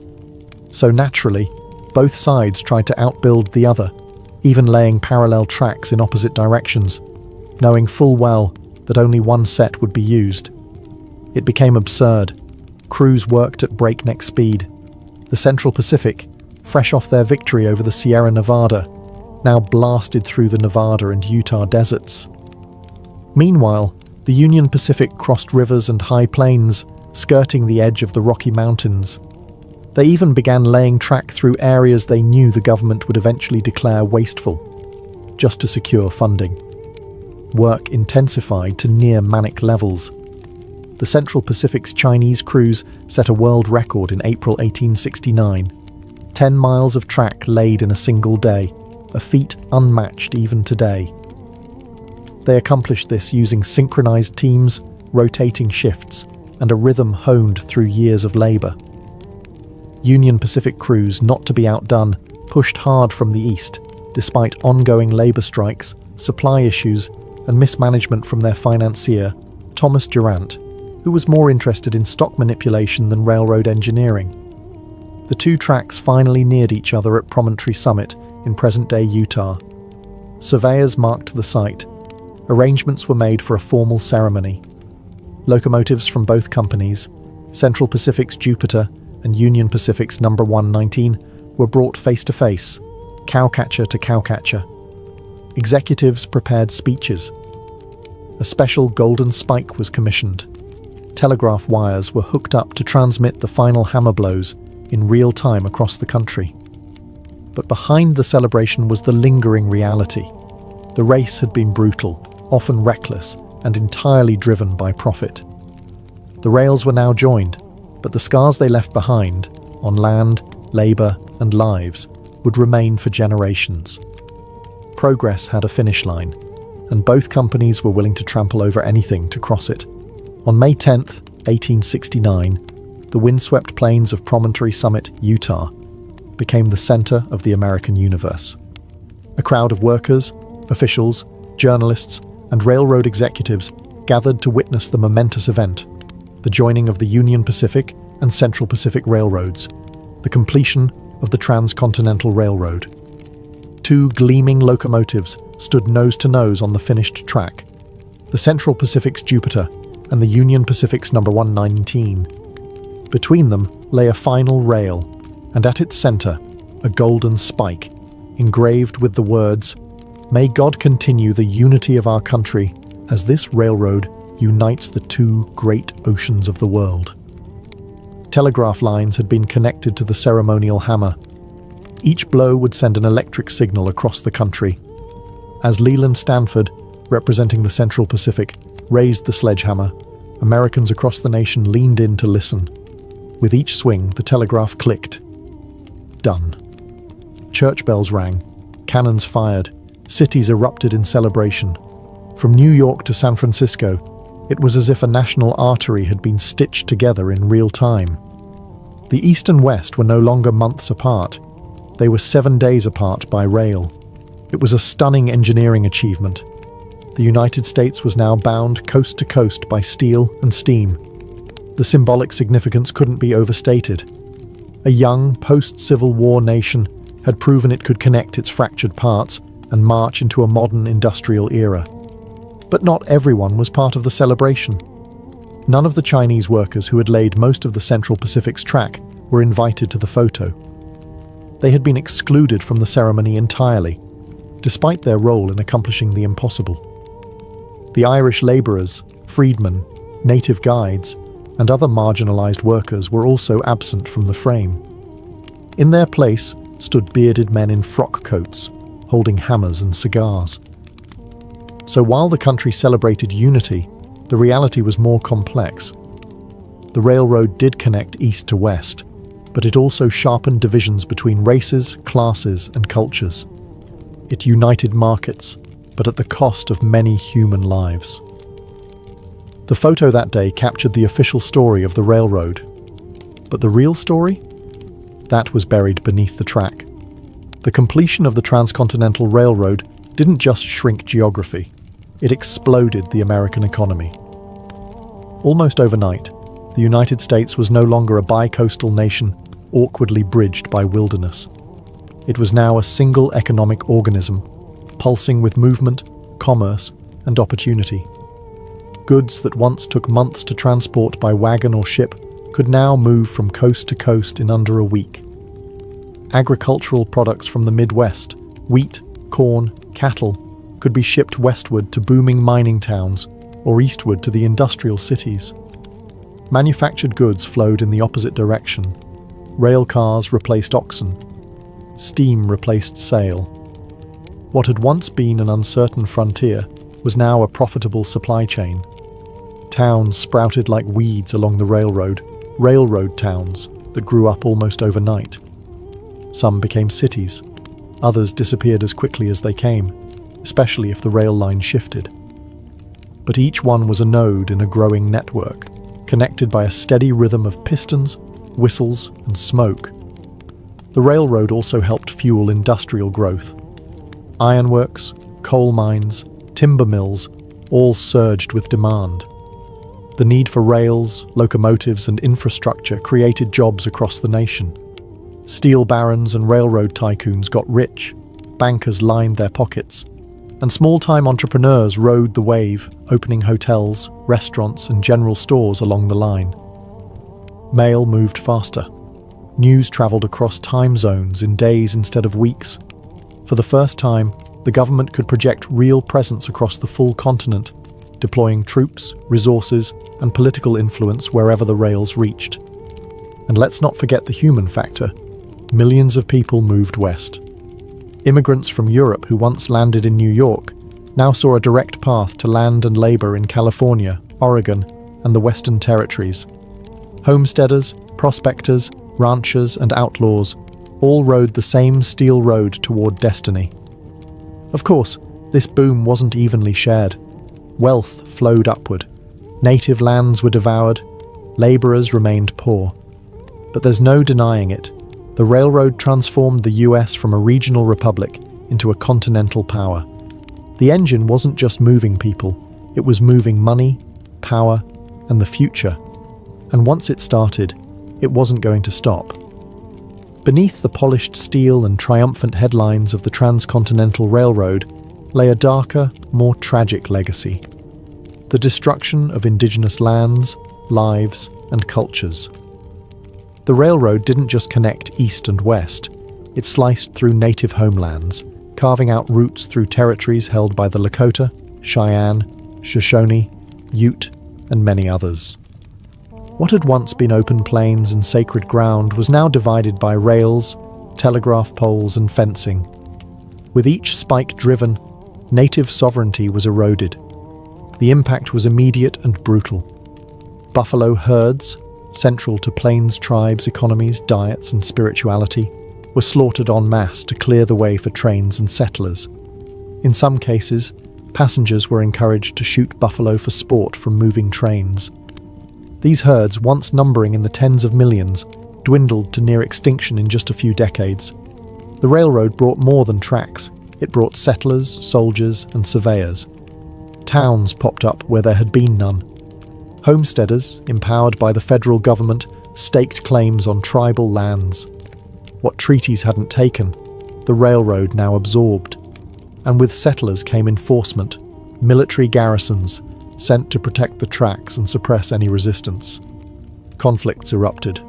So naturally, both sides tried to outbuild the other, even laying parallel tracks in opposite directions, knowing full well that only one set would be used. It became absurd. Crews worked at breakneck speed. The Central Pacific, fresh off their victory over the Sierra Nevada, now blasted through the Nevada and Utah deserts. Meanwhile, the Union Pacific crossed rivers and high plains, skirting the edge of the Rocky Mountains. They even began laying track through areas they knew the government would eventually declare wasteful, just to secure funding. Work intensified to near manic levels. The Central Pacific's Chinese crews set a world record in April 1869. 10 miles of track laid in a single day, a feat unmatched even today. They accomplished this using synchronized teams, rotating shifts, and a rhythm honed through years of labor. Union Pacific crews, not to be outdone, pushed hard from the east, despite ongoing labor strikes, supply issues, and mismanagement from their financier, Thomas Durant, who was more interested in stock manipulation than railroad engineering. The two tracks finally neared each other at Promontory Summit in present-day Utah. Surveyors marked the site. Arrangements were made for a formal ceremony. Locomotives from both companies, Central Pacific's Jupiter and Union Pacific's number 119, were brought face-to-face, cowcatcher to cowcatcher. Executives prepared speeches. A special golden spike was commissioned. Telegraph wires were hooked up to transmit the final hammer blows in real time across the country. But behind the celebration was the lingering reality. The race had been brutal, often reckless, and entirely driven by profit. The rails were now joined, but the scars they left behind, on land, labour, and lives, would remain for generations. Progress had a finish line, and both companies were willing to trample over anything to cross it. On May 10, 1869, the windswept plains of Promontory Summit, Utah, became the centre of the American universe. A crowd of workers, officials, journalists, and railroad executives gathered to witness the momentous event, the joining of the Union Pacific and Central Pacific Railroads, the completion of the Transcontinental Railroad. Two gleaming locomotives stood nose to nose on the finished track, the Central Pacific's Jupiter and the Union Pacific's number 119. Between them lay a final rail, and at its centre, a golden spike, engraved with the words, "May God continue the unity of our country as this railroad unites the two great oceans of the world." Telegraph lines had been connected to the ceremonial hammer. Each blow would send an electric signal across the country. As Leland Stanford, representing the Central Pacific, raised the sledgehammer, Americans across the nation leaned in to listen. With each swing, the telegraph clicked. Done. Church bells rang, cannons fired, cities erupted in celebration. From New York to San Francisco, it was as if a national artery had been stitched together in real time. The east and west were no longer months apart. They were 7 days apart by rail. It was a stunning engineering achievement. The United States was now bound coast to coast by steel and steam. The symbolic significance couldn't be overstated. A young, post-Civil War nation had proven it could connect its fractured parts and march into a modern industrial era. But not everyone was part of the celebration. None of the Chinese workers who had laid most of the Central Pacific's track were invited to the photo. They had been excluded from the ceremony entirely, despite their role in accomplishing the impossible. The Irish labourers, freedmen, native guides, and other marginalised workers were also absent from the frame. In their place stood bearded men in frock coats, holding hammers and cigars. So while the country celebrated unity, the reality was more complex. The railroad did connect east to west, but it also sharpened divisions between races, classes, and cultures. It united markets, but at the cost of many human lives. The photo that day captured the official story of the railroad. But the real story? That was buried beneath the track. The completion of the Transcontinental Railroad didn't just shrink geography, it exploded the American economy. Almost overnight, the United States was no longer a bi-coastal nation awkwardly bridged by wilderness. It was now a single economic organism, pulsing with movement, commerce, and opportunity. Goods that once took months to transport by wagon or ship could now move from coast to coast in under a week. Agricultural products from the Midwest, wheat, corn, cattle, could be shipped westward to booming mining towns or eastward to the industrial cities. Manufactured goods flowed in the opposite direction. Rail cars replaced oxen. Steam replaced sail. What had once been an uncertain frontier was now a profitable supply chain. Towns sprouted like weeds along the railroad towns that grew up almost overnight. Some became cities, others disappeared as quickly as they came, especially if the rail line shifted. But each one was a node in a growing network, connected by a steady rhythm of pistons, whistles, and smoke. The railroad also helped fuel industrial growth. Ironworks, coal mines, timber mills all surged with demand. The need for rails, locomotives, and infrastructure created jobs across the nation. Steel barons and railroad tycoons got rich, bankers lined their pockets, and small-time entrepreneurs rode the wave, opening hotels, restaurants, and general stores along the line. Mail moved faster. News travelled across time zones in days instead of weeks. For the first time, the government could project real presence across the full continent, deploying troops, resources, and political influence wherever the rails reached. And let's not forget the human factor. Millions of people moved west. Immigrants from Europe who once landed in New York now saw a direct path to land and labor in California, Oregon, and the Western Territories. Homesteaders, prospectors, ranchers, and outlaws all rode the same steel road toward destiny. Of course, this boom wasn't evenly shared. Wealth flowed upward. Native lands were devoured. Laborers remained poor. But there's no denying it. The railroad transformed the US from a regional republic into a continental power. The engine wasn't just moving people, it was moving money, power, and the future. And once it started, it wasn't going to stop. Beneath the polished steel and triumphant headlines of the Transcontinental Railroad lay a darker, more tragic legacy. The destruction of indigenous lands, lives, and cultures. The railroad didn't just connect east and west, it sliced through native homelands, carving out routes through territories held by the Lakota, Cheyenne, Shoshone, Ute, and many others. What had once been open plains and sacred ground was now divided by rails, telegraph poles, and fencing. With each spike driven, native sovereignty was eroded. The impact was immediate and brutal. Buffalo herds, central to plains tribes' economies, diets, and spirituality, were slaughtered en masse to clear the way for trains and settlers. In some cases, passengers were encouraged to shoot buffalo for sport from moving trains. These herds, once numbering in the tens of millions, dwindled to near extinction in just a few decades. The railroad brought more than tracks. It brought settlers, soldiers, and surveyors. Towns popped up where there had been none. Homesteaders, empowered by the federal government, staked claims on tribal lands. What treaties hadn't taken, the railroad now absorbed. And with settlers came enforcement, military garrisons sent to protect the tracks and suppress any resistance. Conflicts erupted.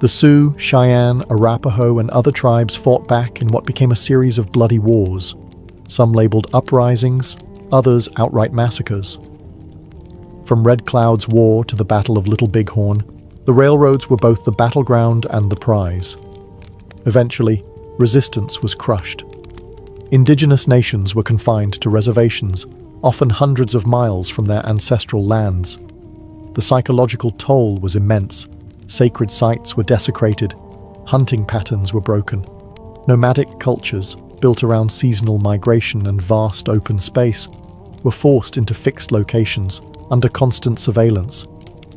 The Sioux, Cheyenne, Arapaho, and other tribes fought back in what became a series of bloody wars, some labeled uprisings, others outright massacres. From Red Cloud's War to the Battle of Little Bighorn, the railroads were both the battleground and the prize. Eventually, resistance was crushed. Indigenous nations were confined to reservations, often hundreds of miles from their ancestral lands. The psychological toll was immense. Sacred sites were desecrated, hunting patterns were broken. Nomadic cultures, built around seasonal migration and vast open space, were forced into fixed locations under constant surveillance,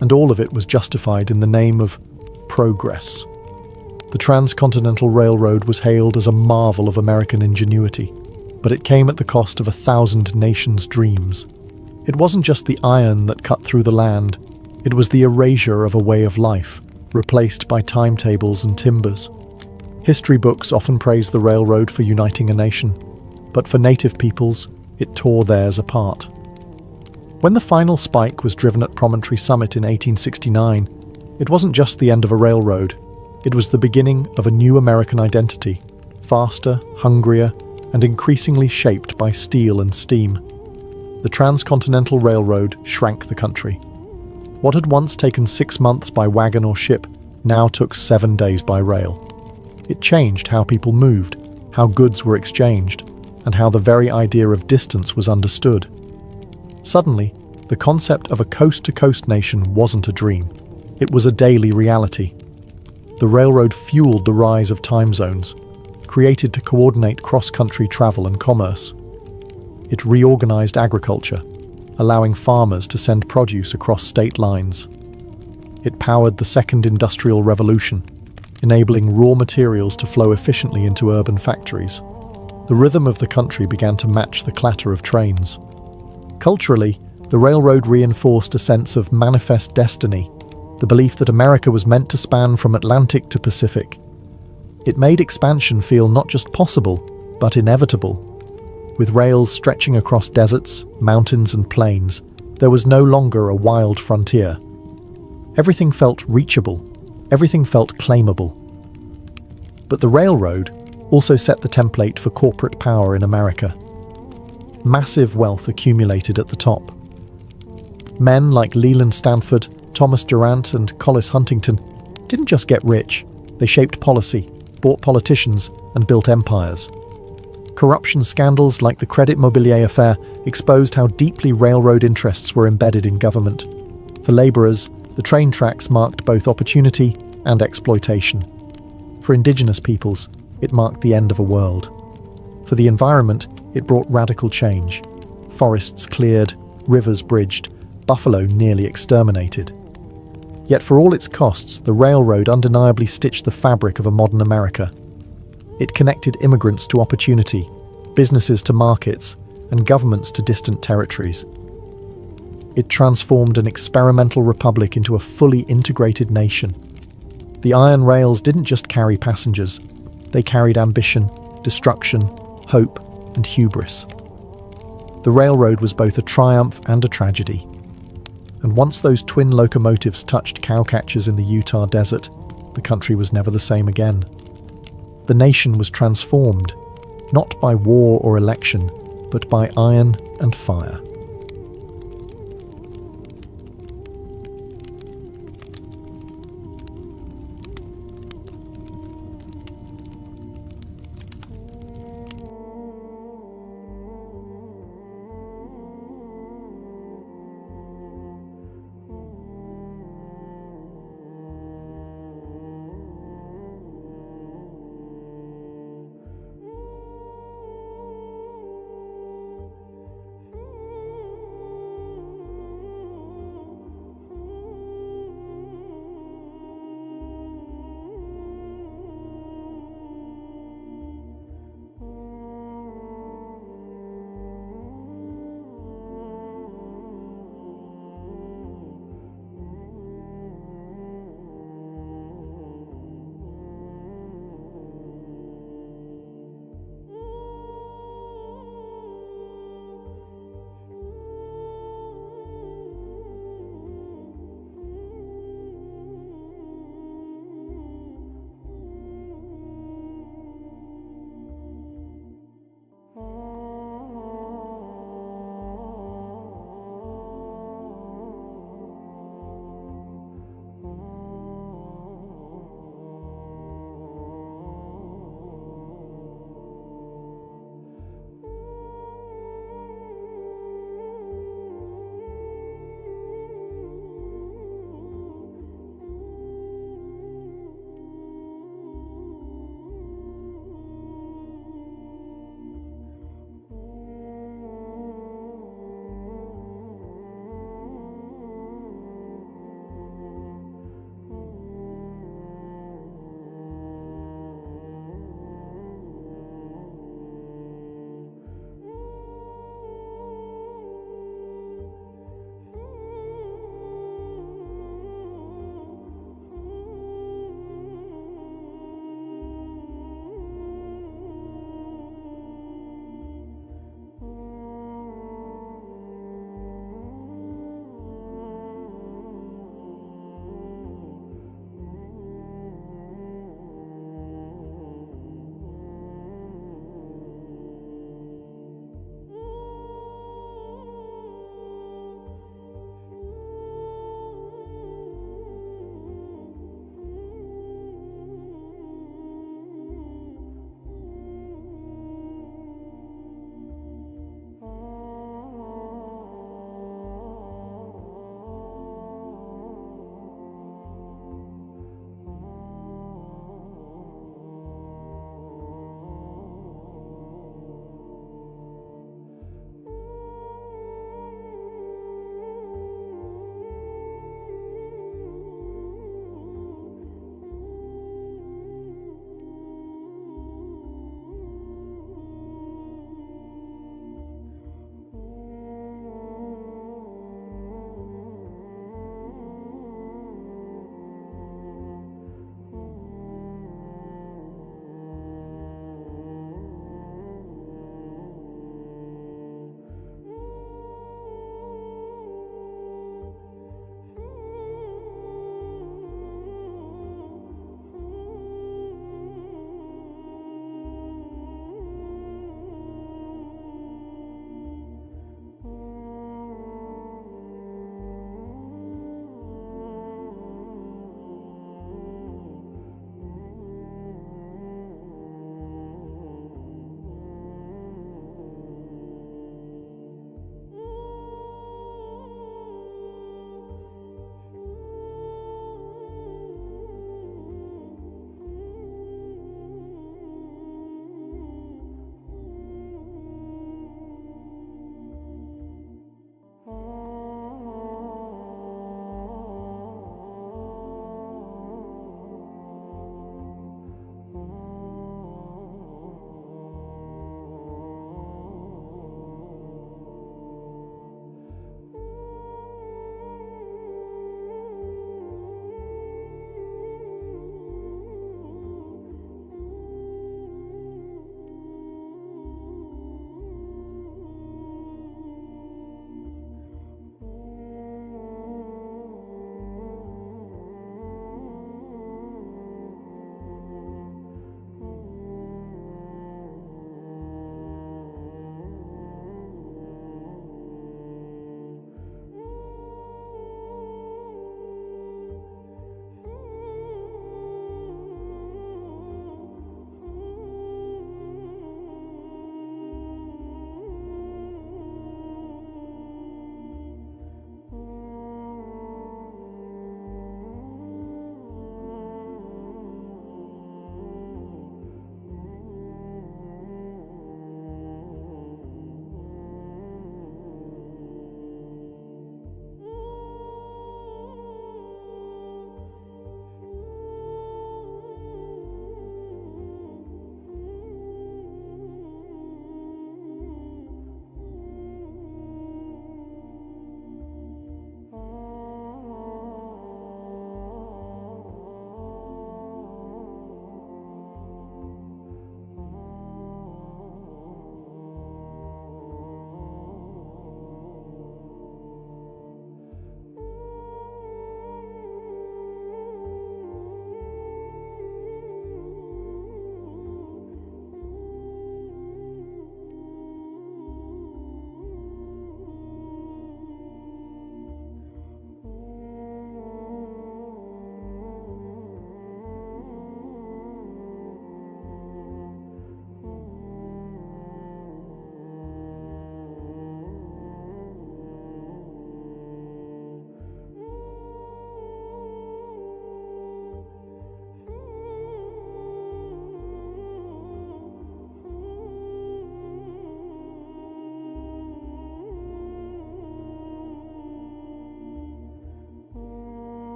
and all of it was justified in the name of progress. The Transcontinental Railroad was hailed as a marvel of American ingenuity, but it came at the cost of 1,000 nations' dreams. It wasn't just the iron that cut through the land, it was the erasure of a way of life, replaced by timetables and timbers. History books often praise the railroad for uniting a nation, but for native peoples, it tore theirs apart. When the final spike was driven at Promontory Summit in 1869, it wasn't just the end of a railroad, it was the beginning of a new American identity, faster, hungrier, and increasingly shaped by steel and steam. The Transcontinental Railroad shrank the country. What had once taken 6 months by wagon or ship now took 7 days by rail. It changed how people moved, how goods were exchanged, and how the very idea of distance was understood. Suddenly, the concept of a coast-to-coast nation wasn't a dream. It was a daily reality. The railroad fueled the rise of time zones, created to coordinate cross-country travel and commerce. It reorganized agriculture, allowing farmers to send produce across state lines. It powered the Second Industrial Revolution, enabling raw materials to flow efficiently into urban factories. The rhythm of the country began to match the clatter of trains. Culturally, the railroad reinforced a sense of manifest destiny, the belief that America was meant to span from Atlantic to Pacific. It made expansion feel not just possible, but inevitable. With rails stretching across deserts, mountains, and plains, there was no longer a wild frontier. Everything felt reachable. Everything felt claimable. But the railroad also set the template for corporate power in America. Massive wealth accumulated at the top. Men like Leland Stanford, Thomas Durant, and Collis Huntington didn't just get rich, they shaped policy, bought politicians, and built empires. Corruption scandals like the Credit Mobilier affair exposed how deeply railroad interests were embedded in government. For labourers, the train tracks marked both opportunity and exploitation. For indigenous peoples, it marked the end of a world. For the environment, it brought radical change. Forests cleared, rivers bridged, buffalo nearly exterminated. Yet for all its costs, the railroad undeniably stitched the fabric of a modern America. It connected immigrants to opportunity, businesses to markets, and governments to distant territories. It transformed an experimental republic into a fully integrated nation. The iron rails didn't just carry passengers, they carried ambition, destruction, hope, and hubris. The railroad was both a triumph and a tragedy. And once those twin locomotives touched cowcatchers in the Utah desert, the country was never the same again. The nation was transformed, not by war or election, but by iron and fire.